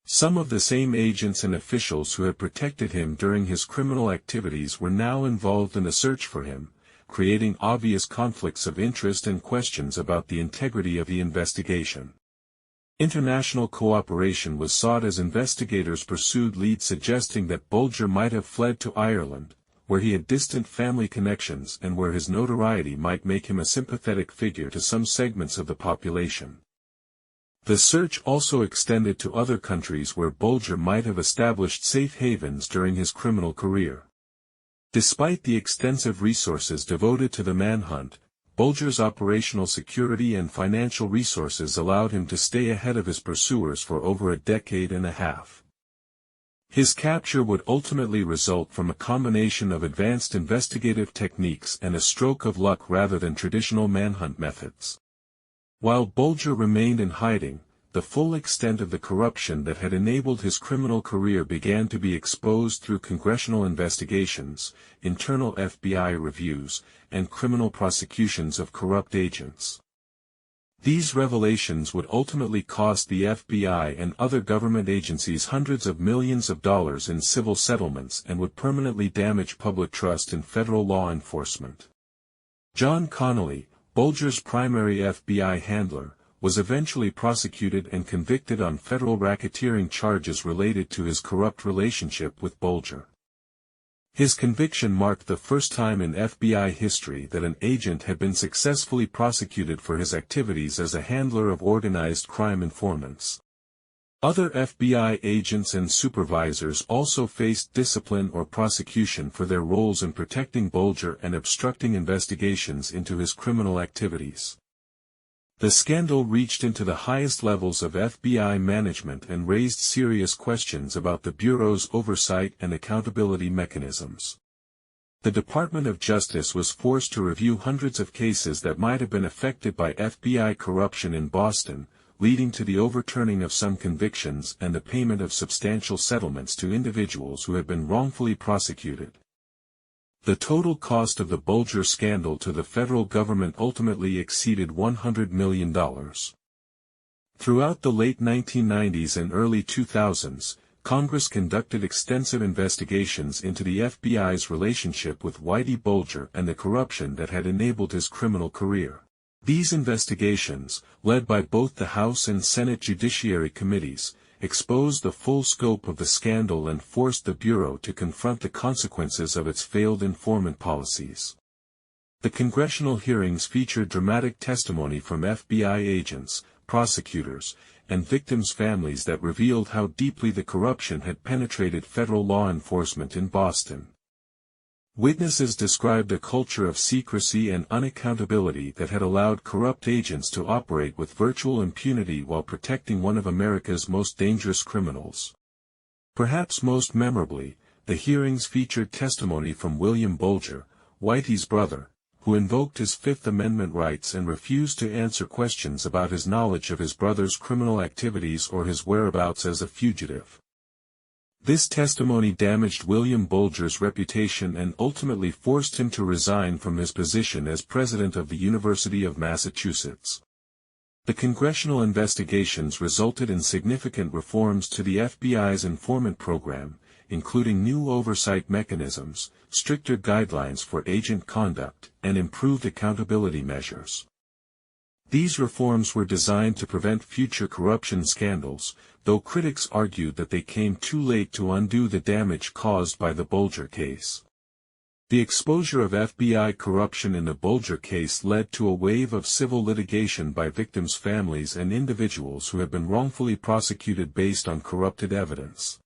Some of the same agents and officials who had protected him during his criminal activities were now involved in the search for him, creating obvious conflicts of interest and questions about the integrity of the investigation. International cooperation was sought as investigators pursued leads suggesting that Bulger might have fled to Ireland, where he had distant family connections and where his notoriety might make him a sympathetic figure to some segments of the population. The search also extended to other countries where Bulger might have established safe havens during his criminal career. Despite the extensive resources devoted to the manhunt, Bulger's operational security and financial resources allowed him to stay ahead of his pursuers for over a decade and a half. His capture would ultimately result from a combination of advanced investigative techniques and a stroke of luck rather than traditional manhunt methods. While Bulger remained in hiding, the full extent of the corruption that had enabled his criminal career began to be exposed through congressional investigations, internal FBI reviews, and criminal prosecutions of corrupt agents. These revelations would ultimately cost the FBI and other government agencies hundreds of millions of dollars in civil settlements and would permanently damage public trust in federal law enforcement. John Connolly, Bulger's primary FBI handler, was eventually prosecuted and convicted on federal racketeering charges related to his corrupt relationship with Bulger. His conviction marked the first time in FBI history that an agent had been successfully prosecuted for his activities as a handler of organized crime informants. Other FBI agents and supervisors also faced discipline or prosecution for their roles in protecting Bulger and obstructing investigations into his criminal activities. The scandal reached into the highest levels of FBI management and raised serious questions about the Bureau's oversight and accountability mechanisms. The Department of Justice was forced to review hundreds of cases that might have been affected by FBI corruption in Boston, leading to the overturning of some convictions and the payment of substantial settlements to individuals who had been wrongfully prosecuted. The total cost of the Bulger scandal to the federal government ultimately exceeded $100 million. Throughout the late 1990s and early 2000s, Congress conducted extensive investigations into the FBI's relationship with Whitey Bulger and the corruption that had enabled his criminal career. These investigations, led by both the House and Senate Judiciary Committees, exposed the full scope of the scandal and forced the Bureau to confront the consequences of its failed informant policies. The congressional hearings featured dramatic testimony from FBI agents, prosecutors, and victims' families that revealed how deeply the corruption had penetrated federal law enforcement in Boston. Witnesses described a culture of secrecy and unaccountability that had allowed corrupt agents to operate with virtual impunity while protecting one of America's most dangerous criminals. Perhaps most memorably, the hearings featured testimony from William Bulger, Whitey's brother, who invoked his Fifth Amendment rights and refused to answer questions about his knowledge of his brother's criminal activities or his whereabouts as a fugitive. This testimony damaged William Bulger's reputation and ultimately forced him to resign from his position as president of the University of Massachusetts. The congressional investigations resulted in significant reforms to the FBI's informant program, including new oversight mechanisms, stricter guidelines for agent conduct, and improved accountability measures. These reforms were designed to prevent future corruption scandals, though critics argued that they came too late to undo the damage caused by the Bulger case. The exposure of FBI corruption in the Bulger case led to a wave of civil litigation by victims' families and individuals who had been wrongfully prosecuted based on corrupted evidence.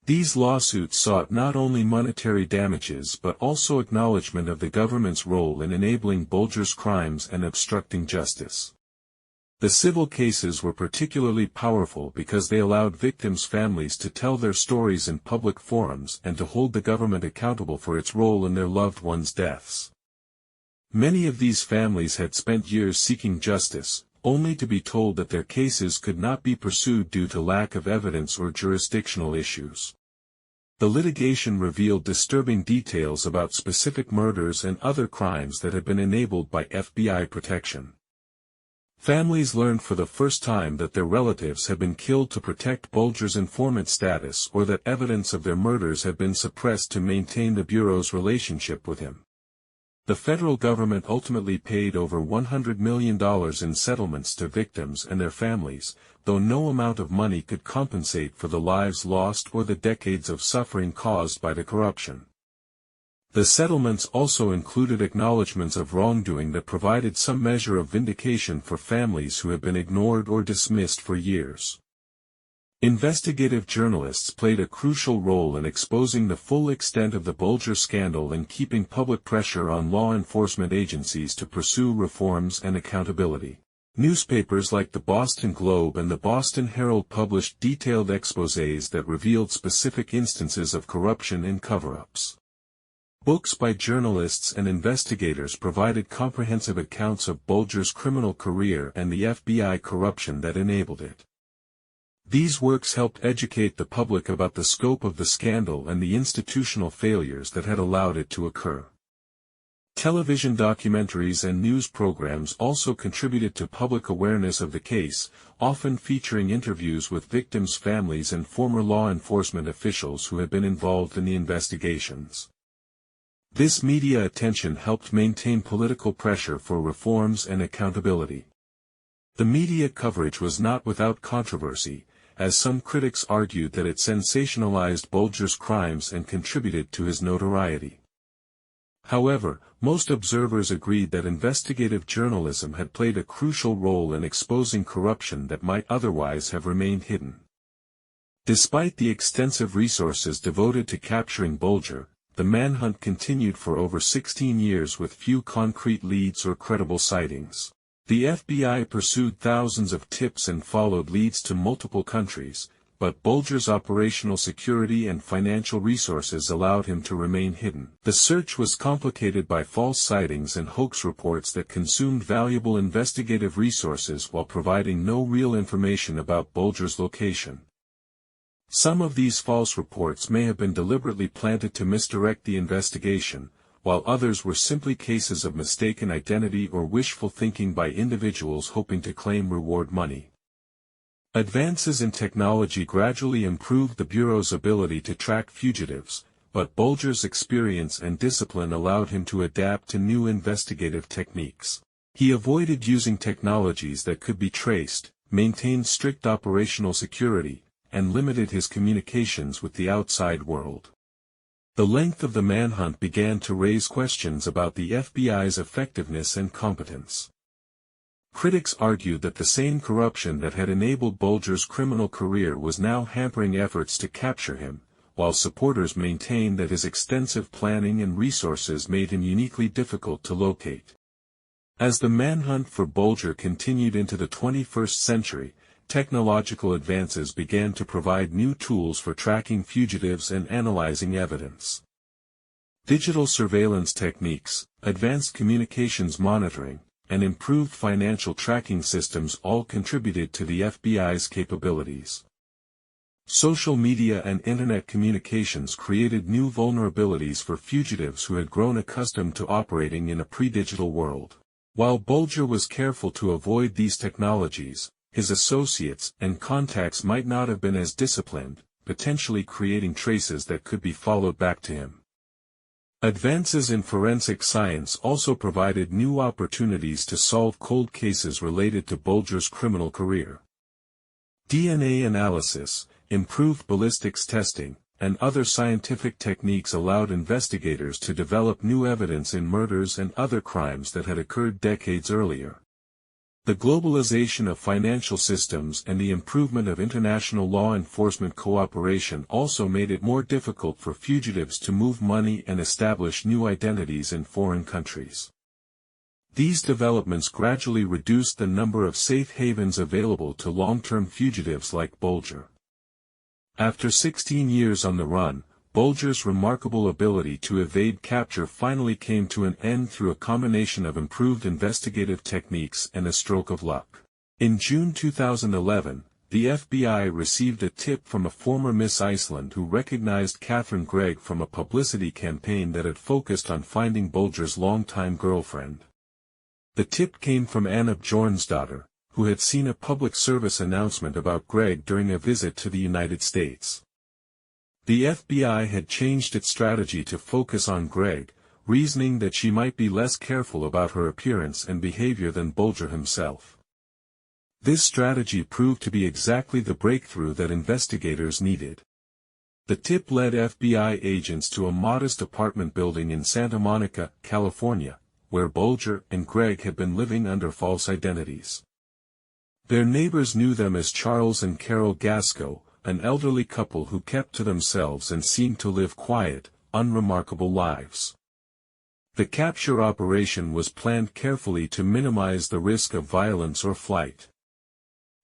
These lawsuits sought not only monetary damages but also acknowledgement of the government's role in enabling Bulger's crimes and obstructing justice. The civil cases were particularly powerful because they allowed victims' families to tell their stories in public forums and to hold the government accountable for its role in their loved ones' deaths. Many of these families had spent years seeking justice, only to be told that their cases could not be pursued due to lack of evidence or jurisdictional issues. The litigation revealed disturbing details about specific murders and other crimes that had been enabled by FBI protection. Families learned for the first time that their relatives had been killed to protect Bulger's informant status or that evidence of their murders had been suppressed to maintain the Bureau's relationship with him. The federal government ultimately paid over $100 million in settlements to victims and their families, though no amount of money could compensate for the lives lost or the decades of suffering caused by the corruption. The settlements also included acknowledgments of wrongdoing that provided some measure of vindication for families who had been ignored or dismissed for years. Investigative journalists played a crucial role in exposing the full extent of the Bulger scandal and keeping public pressure on law enforcement agencies to pursue reforms and accountability. Newspapers like the Boston Globe and the Boston Herald published detailed exposés that revealed specific instances of corruption and cover-ups. Books by journalists and investigators provided comprehensive accounts of Bulger's criminal career and the FBI corruption that enabled it. These works helped educate the public about the scope of the scandal and the institutional failures that had allowed it to occur. Television documentaries and news programs also contributed to public awareness of the case, often featuring interviews with victims' families and former law enforcement officials who had been involved in the investigations. This media attention helped maintain political pressure for reforms and accountability. The media coverage was not without controversy, as some critics argued that it sensationalized Bulger's crimes and contributed to his notoriety. However, most observers agreed that investigative journalism had played a crucial role in exposing corruption that might otherwise have remained hidden. Despite the extensive resources devoted to capturing Bulger, the manhunt continued for over 16 years with few concrete leads or credible sightings. The FBI pursued thousands of tips and followed leads to multiple countries, but Bulger's operational security and financial resources allowed him to remain hidden. The search was complicated by false sightings and hoax reports that consumed valuable investigative resources while providing no real information about Bulger's location. Some of these false reports may have been deliberately planted to misdirect the investigation, while others were simply cases of mistaken identity or wishful thinking by individuals hoping to claim reward money. Advances in technology gradually improved the Bureau's ability to track fugitives, but Bulger's experience and discipline allowed him to adapt to new investigative techniques. He avoided using technologies that could be traced, maintained strict operational security, and limited his communications with the outside world. The length of the manhunt began to raise questions about the FBI's effectiveness and competence. Critics argued that the same corruption that had enabled Bulger's criminal career was now hampering efforts to capture him, while supporters maintained that his extensive planning and resources made him uniquely difficult to locate. As the manhunt for Bulger continued into the 21st century, technological advances began to provide new tools for tracking fugitives and analyzing evidence. Digital surveillance techniques, advanced communications monitoring, and improved financial tracking systems all contributed to the FBI's capabilities. Social media and internet communications created new vulnerabilities for fugitives who had grown accustomed to operating in a pre-digital world. While Bulger was careful to avoid these technologies, his associates and contacts might not have been as disciplined, potentially creating traces that could be followed back to him. Advances in forensic science also provided new opportunities to solve cold cases related to Bulger's criminal career. DNA analysis, improved ballistics testing, and other scientific techniques allowed investigators to develop new evidence in murders and other crimes that had occurred decades earlier. The globalization of financial systems and the improvement of international law enforcement cooperation also made it more difficult for fugitives to move money and establish new identities in foreign countries. These developments gradually reduced the number of safe havens available to long-term fugitives like Bulger. After 16 years on the run, Bulger's remarkable ability to evade capture finally came to an end through a combination of improved investigative techniques and a stroke of luck. In June 2011, the FBI received a tip from a former Miss Iceland who recognized Catherine Gregg from a publicity campaign that had focused on finding Bulger's longtime girlfriend. The tip came from Anna Bjornsdottir, who had seen a public service announcement about Gregg during a visit to the United States. The FBI had changed its strategy to focus on Gregg, reasoning that she might be less careful about her appearance and behavior than Bulger himself. This strategy proved to be exactly the breakthrough that investigators needed. The tip led FBI agents to a modest apartment building in Santa Monica, California, where Bulger and Greg had been living under false identities. Their neighbors knew them as Charles and Carol Gasco, an elderly couple who kept to themselves and seemed to live quiet, unremarkable lives. The capture operation was planned carefully to minimize the risk of violence or flight.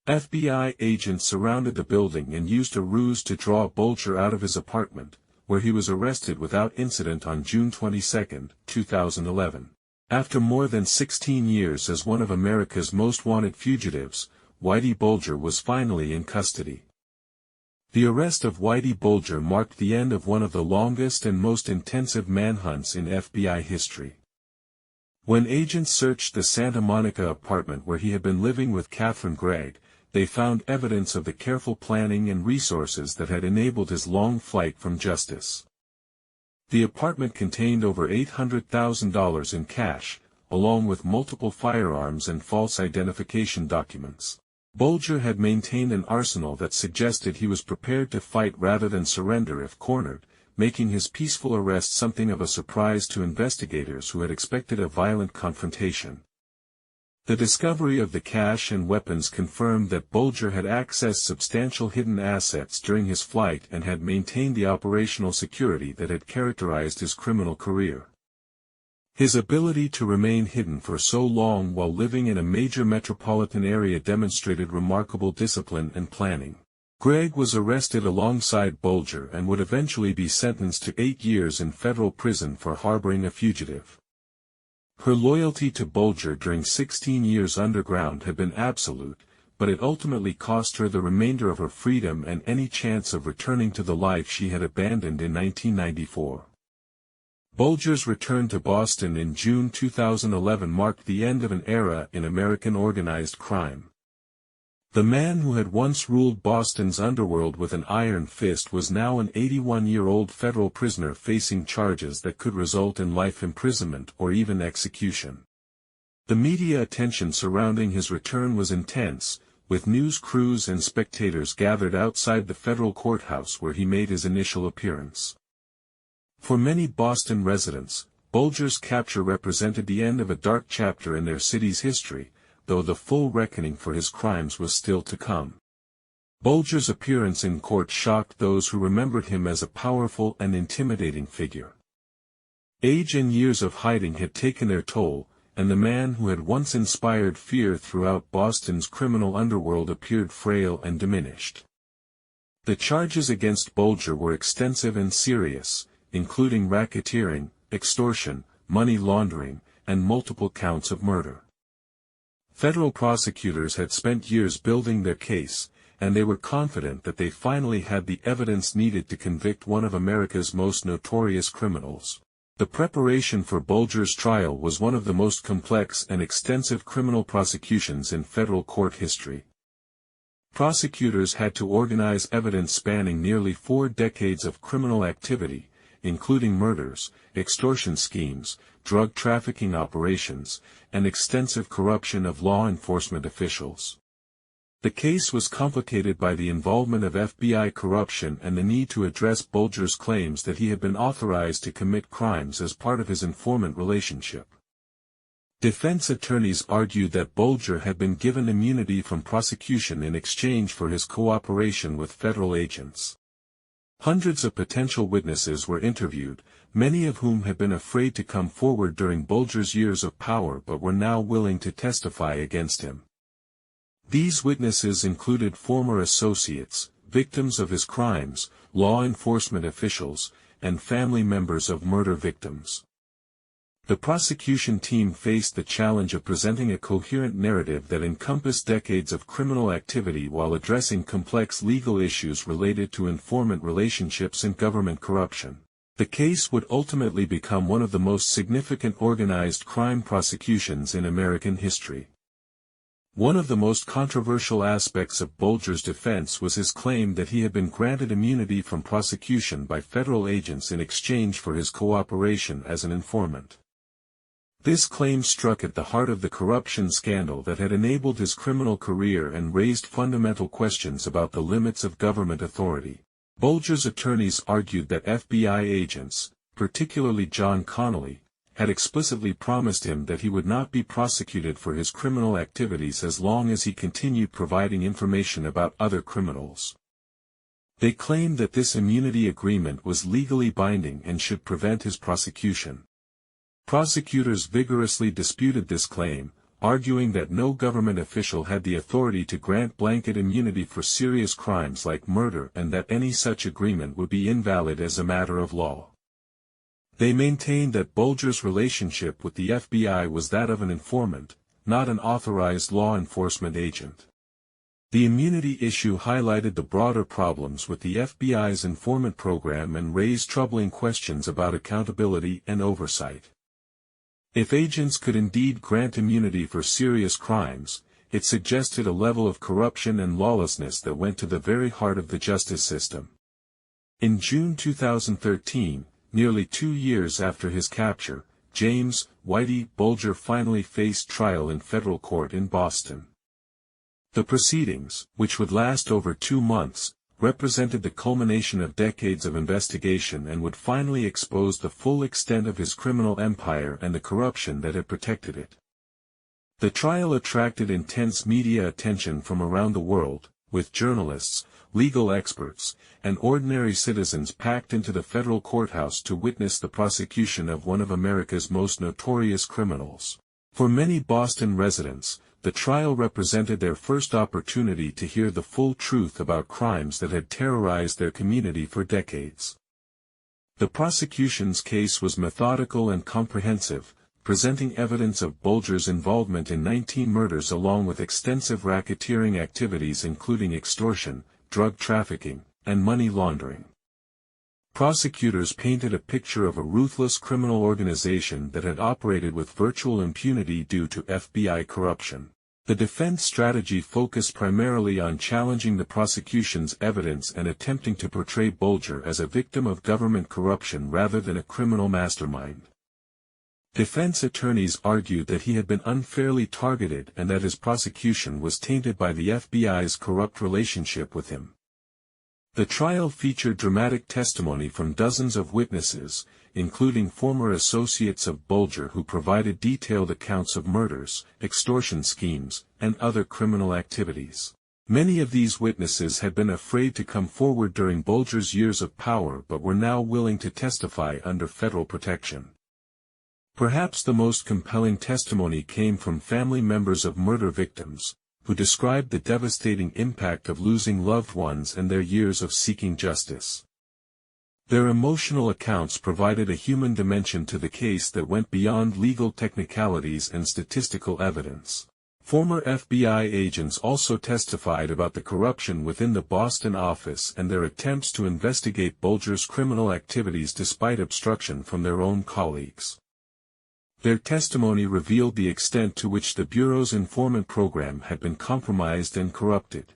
FBI agents surrounded the building and used a ruse to draw Bulger out of his apartment, where he was arrested without incident on June 22, 2011. After more than 16 years as one of America's most wanted fugitives, Whitey Bulger was finally in custody. The arrest of Whitey Bulger marked the end of one of the longest and most intensive manhunts in FBI history. When agents searched the Santa Monica apartment where he had been living with Catherine Gregg, they found evidence of the careful planning and resources that had enabled his long flight from justice. The apartment contained over $800,000 in cash, along with multiple firearms and false identification documents. Bulger had maintained an arsenal that suggested he was prepared to fight rather than surrender if cornered, making his peaceful arrest something of a surprise to investigators who had expected a violent confrontation. The discovery of the cash and weapons confirmed that Bulger had accessed substantial hidden assets during his flight and had maintained the operational security that had characterized his criminal career. His ability to remain hidden for so long while living in a major metropolitan area demonstrated remarkable discipline and planning. Gregg was arrested alongside Bulger and would eventually be sentenced to 8 years in federal prison for harboring a fugitive. Her loyalty to Bulger during 16 years underground had been absolute, but it ultimately cost her the remainder of her freedom and any chance of returning to the life she had abandoned in 1994. Bulger's return to Boston in June 2011 marked the end of an era in American organized crime. The man who had once ruled Boston's underworld with an iron fist was now an 81-year-old federal prisoner facing charges that could result in life imprisonment or even execution. The media attention surrounding his return was intense, with news crews and spectators gathered outside the federal courthouse where he made his initial appearance. For many Boston residents, Bulger's capture represented the end of a dark chapter in their city's history, though the full reckoning for his crimes was still to come. Bulger's appearance in court shocked those who remembered him as a powerful and intimidating figure. Age and years of hiding had taken their toll, and the man who had once inspired fear throughout Boston's criminal underworld appeared frail and diminished. The charges against Bulger were extensive and serious, including racketeering, extortion, money laundering, and multiple counts of murder. Federal prosecutors had spent years building their case, and they were confident that they finally had the evidence needed to convict one of America's most notorious criminals. The preparation for Bulger's trial was one of the most complex and extensive criminal prosecutions in federal court history. Prosecutors had to organize evidence spanning nearly 4 decades of criminal activity, including murders, extortion schemes, drug trafficking operations, and extensive corruption of law enforcement officials. The case was complicated by the involvement of FBI corruption and the need to address Bulger's claims that he had been authorized to commit crimes as part of his informant relationship. Defense attorneys argued that Bulger had been given immunity from prosecution in exchange for his cooperation with federal agents. Hundreds of potential witnesses were interviewed, many of whom had been afraid to come forward during Bulger's years of power but were now willing to testify against him. These witnesses included former associates, victims of his crimes, law enforcement officials, and family members of murder victims. The prosecution team faced the challenge of presenting a coherent narrative that encompassed decades of criminal activity while addressing complex legal issues related to informant relationships and government corruption. The case would ultimately become one of the most significant organized crime prosecutions in American history. One of the most controversial aspects of Bulger's defense was his claim that he had been granted immunity from prosecution by federal agents in exchange for his cooperation as an informant. This claim struck at the heart of the corruption scandal that had enabled his criminal career and raised fundamental questions about the limits of government authority. Bulger's attorneys argued that FBI agents, particularly John Connolly, had explicitly promised him that he would not be prosecuted for his criminal activities as long as he continued providing information about other criminals. They claimed that this immunity agreement was legally binding and should prevent his prosecution. Prosecutors vigorously disputed this claim, arguing that no government official had the authority to grant blanket immunity for serious crimes like murder and that any such agreement would be invalid as a matter of law. They maintained that Bulger's relationship with the FBI was that of an informant, not an authorized law enforcement agent. The immunity issue highlighted the broader problems with the FBI's informant program and raised troubling questions about accountability and oversight. If agents could indeed grant immunity for serious crimes, it suggested a level of corruption and lawlessness that went to the very heart of the justice system. In June 2013, nearly 2 years after his capture, James Whitey Bulger finally faced trial in federal court in Boston. The proceedings, which would last over 2 months, represented the culmination of decades of investigation and would finally expose the full extent of his criminal empire and the corruption that had protected it. The trial attracted intense media attention from around the world, with journalists, legal experts, and ordinary citizens packed into the federal courthouse to witness the prosecution of one of America's most notorious criminals. For many Boston residents, the trial represented their first opportunity to hear the full truth about crimes that had terrorized their community for decades. The prosecution's case was methodical and comprehensive, presenting evidence of Bulger's involvement in 19 murders along with extensive racketeering activities including extortion, drug trafficking, and money laundering. Prosecutors painted a picture of a ruthless criminal organization that had operated with virtual impunity due to FBI corruption. The defense strategy focused primarily on challenging the prosecution's evidence and attempting to portray Bulger as a victim of government corruption rather than a criminal mastermind. Defense attorneys argued that he had been unfairly targeted and that his prosecution was tainted by the FBI's corrupt relationship with him. The trial featured dramatic testimony from dozens of witnesses, including former associates of Bulger who provided detailed accounts of murders, extortion schemes, and other criminal activities. Many of these witnesses had been afraid to come forward during Bulger's years of power but were now willing to testify under federal protection. Perhaps the most compelling testimony came from family members of murder victims, who described the devastating impact of losing loved ones and their years of seeking justice. Their emotional accounts provided a human dimension to the case that went beyond legal technicalities and statistical evidence. Former FBI agents also testified about the corruption within the Boston office and their attempts to investigate Bulger's criminal activities despite obstruction from their own colleagues. Their testimony revealed the extent to which the Bureau's informant program had been compromised and corrupted.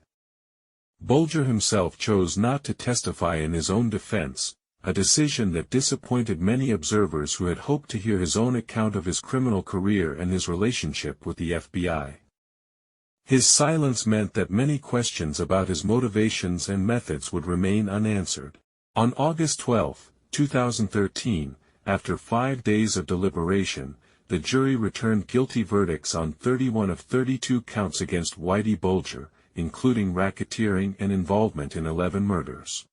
Bulger himself chose not to testify in his own defense, a decision that disappointed many observers who had hoped to hear his own account of his criminal career and his relationship with the FBI. His silence meant that many questions about his motivations and methods would remain unanswered. On August 12, 2013, after 5 days of deliberation, the jury returned guilty verdicts on 31 of 32 counts against Whitey Bulger, including racketeering and involvement in 11 murders.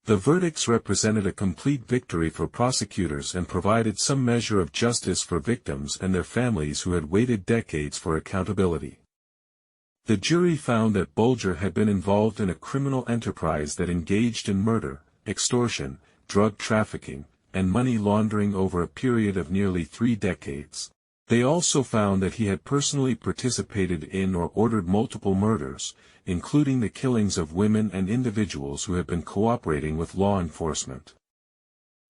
The verdicts represented a complete victory for prosecutors and provided some measure of justice for victims and their families who had waited decades for accountability. The jury found that Bulger had been involved in a criminal enterprise that engaged in murder, extortion, drug trafficking, and money laundering over a period of nearly 3 decades. They also found that he had personally participated in or ordered multiple murders, including the killings of women and individuals who had been cooperating with law enforcement.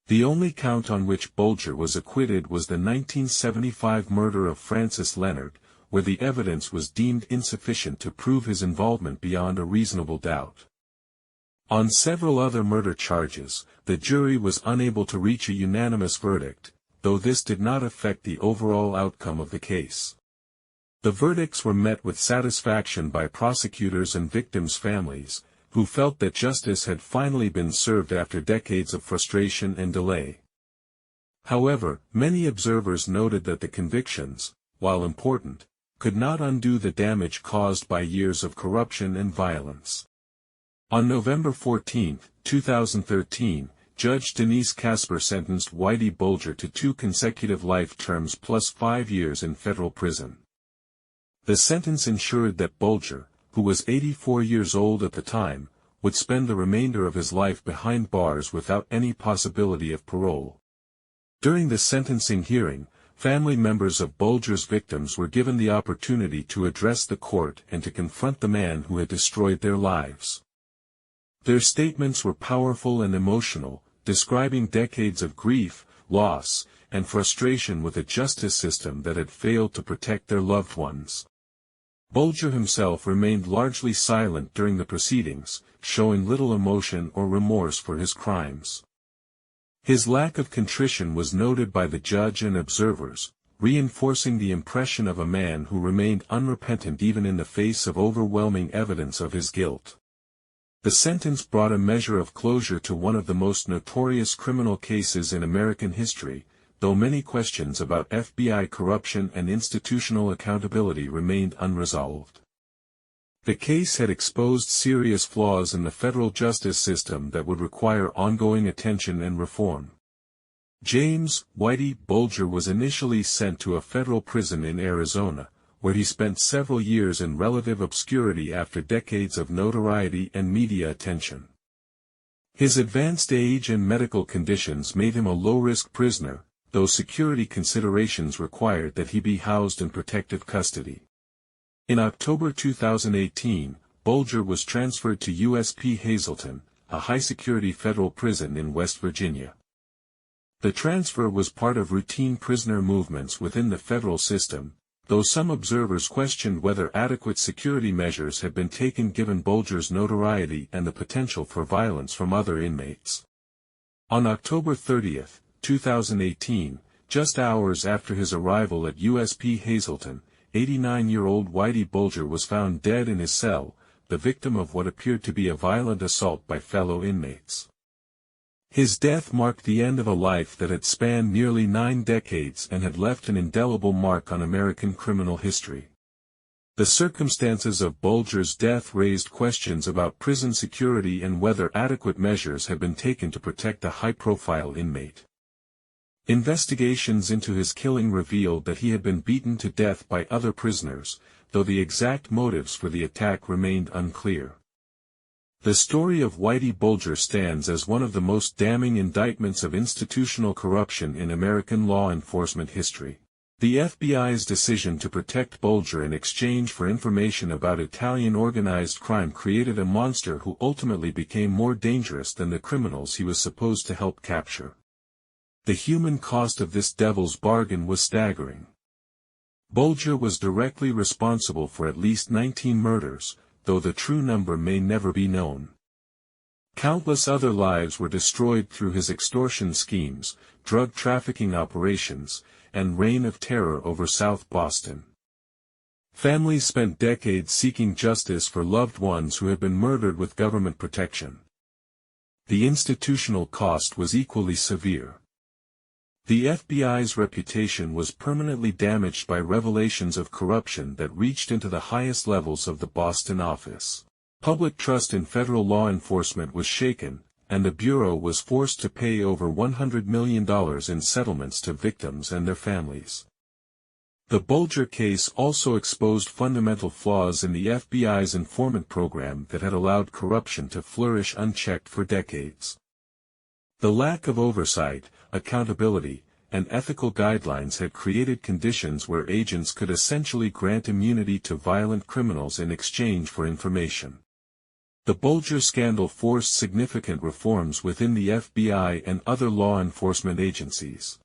The only count on which Bulger was acquitted was the 1975 murder of Francis Leonard, where the evidence was deemed insufficient to prove his involvement beyond a reasonable doubt. On several other murder charges, the jury was unable to reach a unanimous verdict, though this did not affect the overall outcome of the case. The verdicts were met with satisfaction by prosecutors and victims' families, who felt that justice had finally been served after decades of frustration and delay. However, many observers noted that the convictions, while important, could not undo the damage caused by years of corruption and violence. On November 14, 2013, Judge Denise Casper sentenced Whitey Bulger to 2 consecutive life terms plus 5 years in federal prison. The sentence ensured that Bulger, who was 84 years old at the time, would spend the remainder of his life behind bars without any possibility of parole. During the sentencing hearing, family members of Bulger's victims were given the opportunity to address the court and to confront the man who had destroyed their lives. Their statements were powerful and emotional, describing decades of grief, loss, and frustration with a justice system that had failed to protect their loved ones. Bulger himself remained largely silent during the proceedings, showing little emotion or remorse for his crimes. His lack of contrition was noted by the judge and observers, reinforcing the impression of a man who remained unrepentant even in the face of overwhelming evidence of his guilt. The sentence brought a measure of closure to one of the most notorious criminal cases in American history, though many questions about FBI corruption and institutional accountability remained unresolved. The case had exposed serious flaws in the federal justice system that would require ongoing attention and reform. James Whitey Bulger was initially sent to a federal prison in Arizona, where he spent several years in relative obscurity after decades of notoriety and media attention. His advanced age and medical conditions made him a low-risk prisoner, though security considerations required that he be housed in protective custody. In October 2018, Bulger was transferred to USP Hazleton, a high-security federal prison in West Virginia. The transfer was part of routine prisoner movements within the federal system, though some observers questioned whether adequate security measures had been taken given Bulger's notoriety and the potential for violence from other inmates. On October 30, 2018, just hours after his arrival at USP Hazleton, 89-year-old Whitey Bulger was found dead in his cell, the victim of what appeared to be a violent assault by fellow inmates. His death marked the end of a life that had spanned nearly 9 decades and had left an indelible mark on American criminal history. The circumstances of Bulger's death raised questions about prison security and whether adequate measures had been taken to protect the high-profile inmate. Investigations into his killing revealed that he had been beaten to death by other prisoners, though the exact motives for the attack remained unclear. The story of Whitey Bulger stands as one of the most damning indictments of institutional corruption in American law enforcement history. The FBI's decision to protect Bulger in exchange for information about Italian organized crime created a monster who ultimately became more dangerous than the criminals he was supposed to help capture. The human cost of this devil's bargain was staggering. Bulger was directly responsible for at least 19 murders, though the true number may never be known. Countless other lives were destroyed through his extortion schemes, drug trafficking operations, and reign of terror over South Boston. Families spent decades seeking justice for loved ones who had been murdered with government protection. The institutional cost was equally severe. The FBI's reputation was permanently damaged by revelations of corruption that reached into the highest levels of the Boston office. Public trust in federal law enforcement was shaken, and the Bureau was forced to pay over $100 million in settlements to victims and their families. The Bulger case also exposed fundamental flaws in the FBI's informant program that had allowed corruption to flourish unchecked for decades. The lack of oversight, accountability, and ethical guidelines had created conditions where agents could essentially grant immunity to violent criminals in exchange for information. The Bulger scandal forced significant reforms within the FBI and other law enforcement agencies.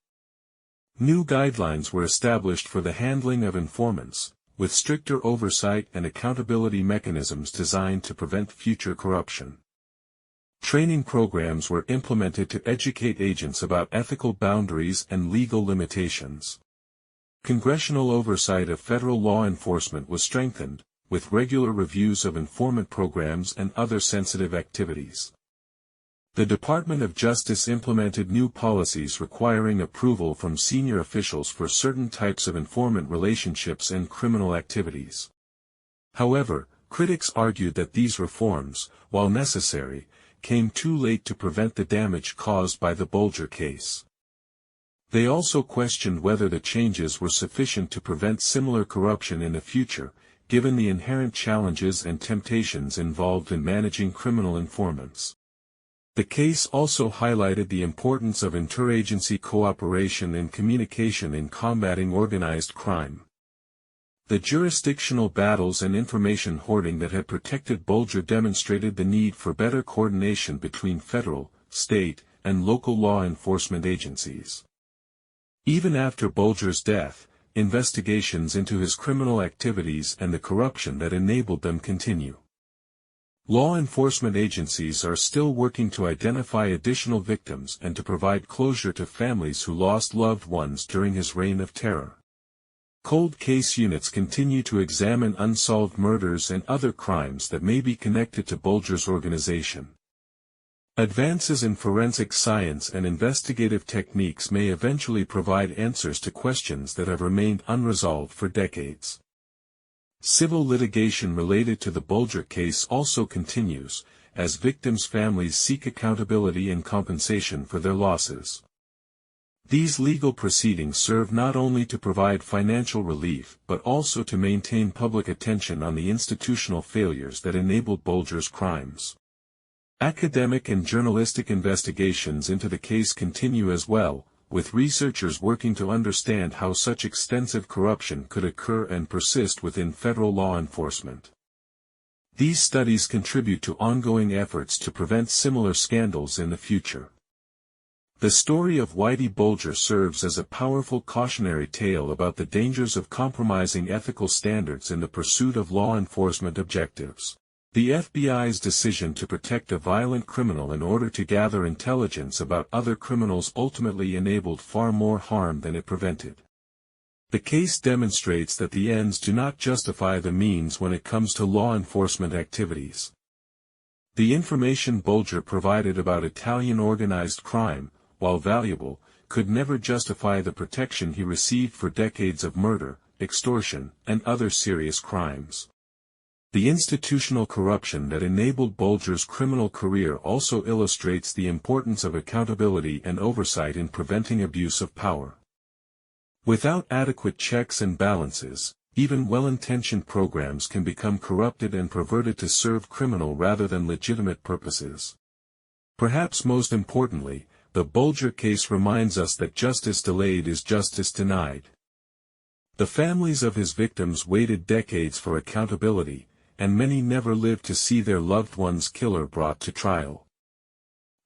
New guidelines were established for the handling of informants, with stricter oversight and accountability mechanisms designed to prevent future corruption. Training programs were implemented to educate agents about ethical boundaries and legal limitations. Congressional oversight of federal law enforcement was strengthened, with regular reviews of informant programs and other sensitive activities. The Department of Justice implemented new policies requiring approval from senior officials for certain types of informant relationships and criminal activities. However, critics argued that these reforms, while necessary, came too late to prevent the damage caused by the Bulger case. They also questioned whether the changes were sufficient to prevent similar corruption in the future, given the inherent challenges and temptations involved in managing criminal informants. The case also highlighted the importance of interagency cooperation and communication in combating organized crime. The jurisdictional battles and information hoarding that had protected Bulger demonstrated the need for better coordination between federal, state, and local law enforcement agencies. Even after Bulger's death, investigations into his criminal activities and the corruption that enabled them continue. Law enforcement agencies are still working to identify additional victims and to provide closure to families who lost loved ones during his reign of terror. Cold case units continue to examine unsolved murders and other crimes that may be connected to Bulger's organization. Advances in forensic science and investigative techniques may eventually provide answers to questions that have remained unresolved for decades. Civil litigation related to the Bulger case also continues, as victims' families seek accountability and compensation for their losses. These legal proceedings serve not only to provide financial relief but also to maintain public attention on the institutional failures that enabled Bulger's crimes. Academic and journalistic investigations into the case continue as well, with researchers working to understand how such extensive corruption could occur and persist within federal law enforcement. These studies contribute to ongoing efforts to prevent similar scandals in the future. The story of Whitey Bulger serves as a powerful cautionary tale about the dangers of compromising ethical standards in the pursuit of law enforcement objectives. The FBI's decision to protect a violent criminal in order to gather intelligence about other criminals ultimately enabled far more harm than it prevented. The case demonstrates that the ends do not justify the means when it comes to law enforcement activities. The information Bulger provided about Italian organized crime, while valuable, could never justify the protection he received for decades of murder, extortion, and other serious crimes. The institutional corruption that enabled Bulger's criminal career also illustrates the importance of accountability and oversight in preventing abuse of power. Without adequate checks and balances, even well-intentioned programs can become corrupted and perverted to serve criminal rather than legitimate purposes. Perhaps most importantly, the Bulger case reminds us that justice delayed is justice denied. The families of his victims waited decades for accountability, and many never lived to see their loved one's killer brought to trial.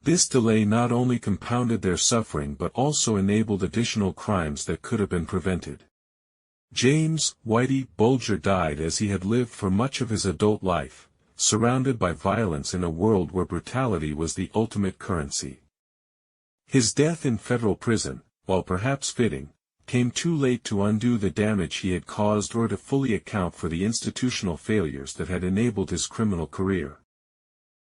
This delay not only compounded their suffering but also enabled additional crimes that could have been prevented. James Whitey Bulger died as he had lived for much of his adult life, surrounded by violence in a world where brutality was the ultimate currency. His death in federal prison, while perhaps fitting, came too late to undo the damage he had caused or to fully account for the institutional failures that had enabled his criminal career.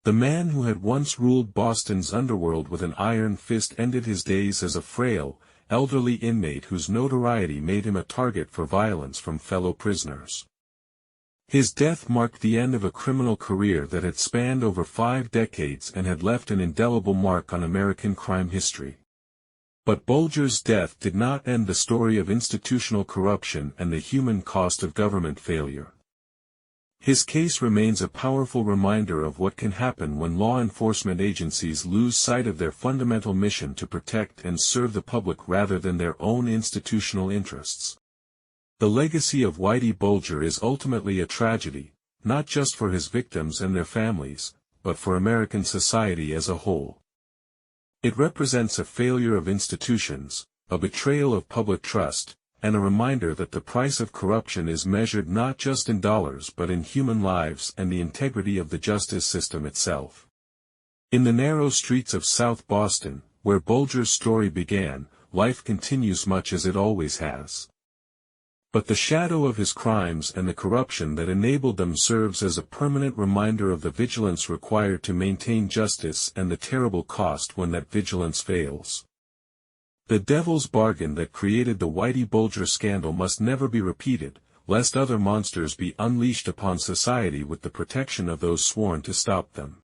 The man who had once ruled Boston's underworld with an iron fist ended his days as a frail, elderly inmate whose notoriety made him a target for violence from fellow prisoners. His death marked the end of a criminal career that had spanned over 5 decades and had left an indelible mark on American crime history. But Bulger's death did not end the story of institutional corruption and the human cost of government failure. His case remains a powerful reminder of what can happen when law enforcement agencies lose sight of their fundamental mission to protect and serve the public rather than their own institutional interests. The legacy of Whitey Bulger is ultimately a tragedy, not just for his victims and their families, but for American society as a whole. It represents a failure of institutions, a betrayal of public trust, and a reminder that the price of corruption is measured not just in dollars but in human lives and the integrity of the justice system itself. In the narrow streets of South Boston, where Bulger's story began, life continues much as it always has. But the shadow of his crimes and the corruption that enabled them serves as a permanent reminder of the vigilance required to maintain justice and the terrible cost when that vigilance fails. The devil's bargain that created the Whitey Bulger scandal must never be repeated, lest other monsters be unleashed upon society with the protection of those sworn to stop them.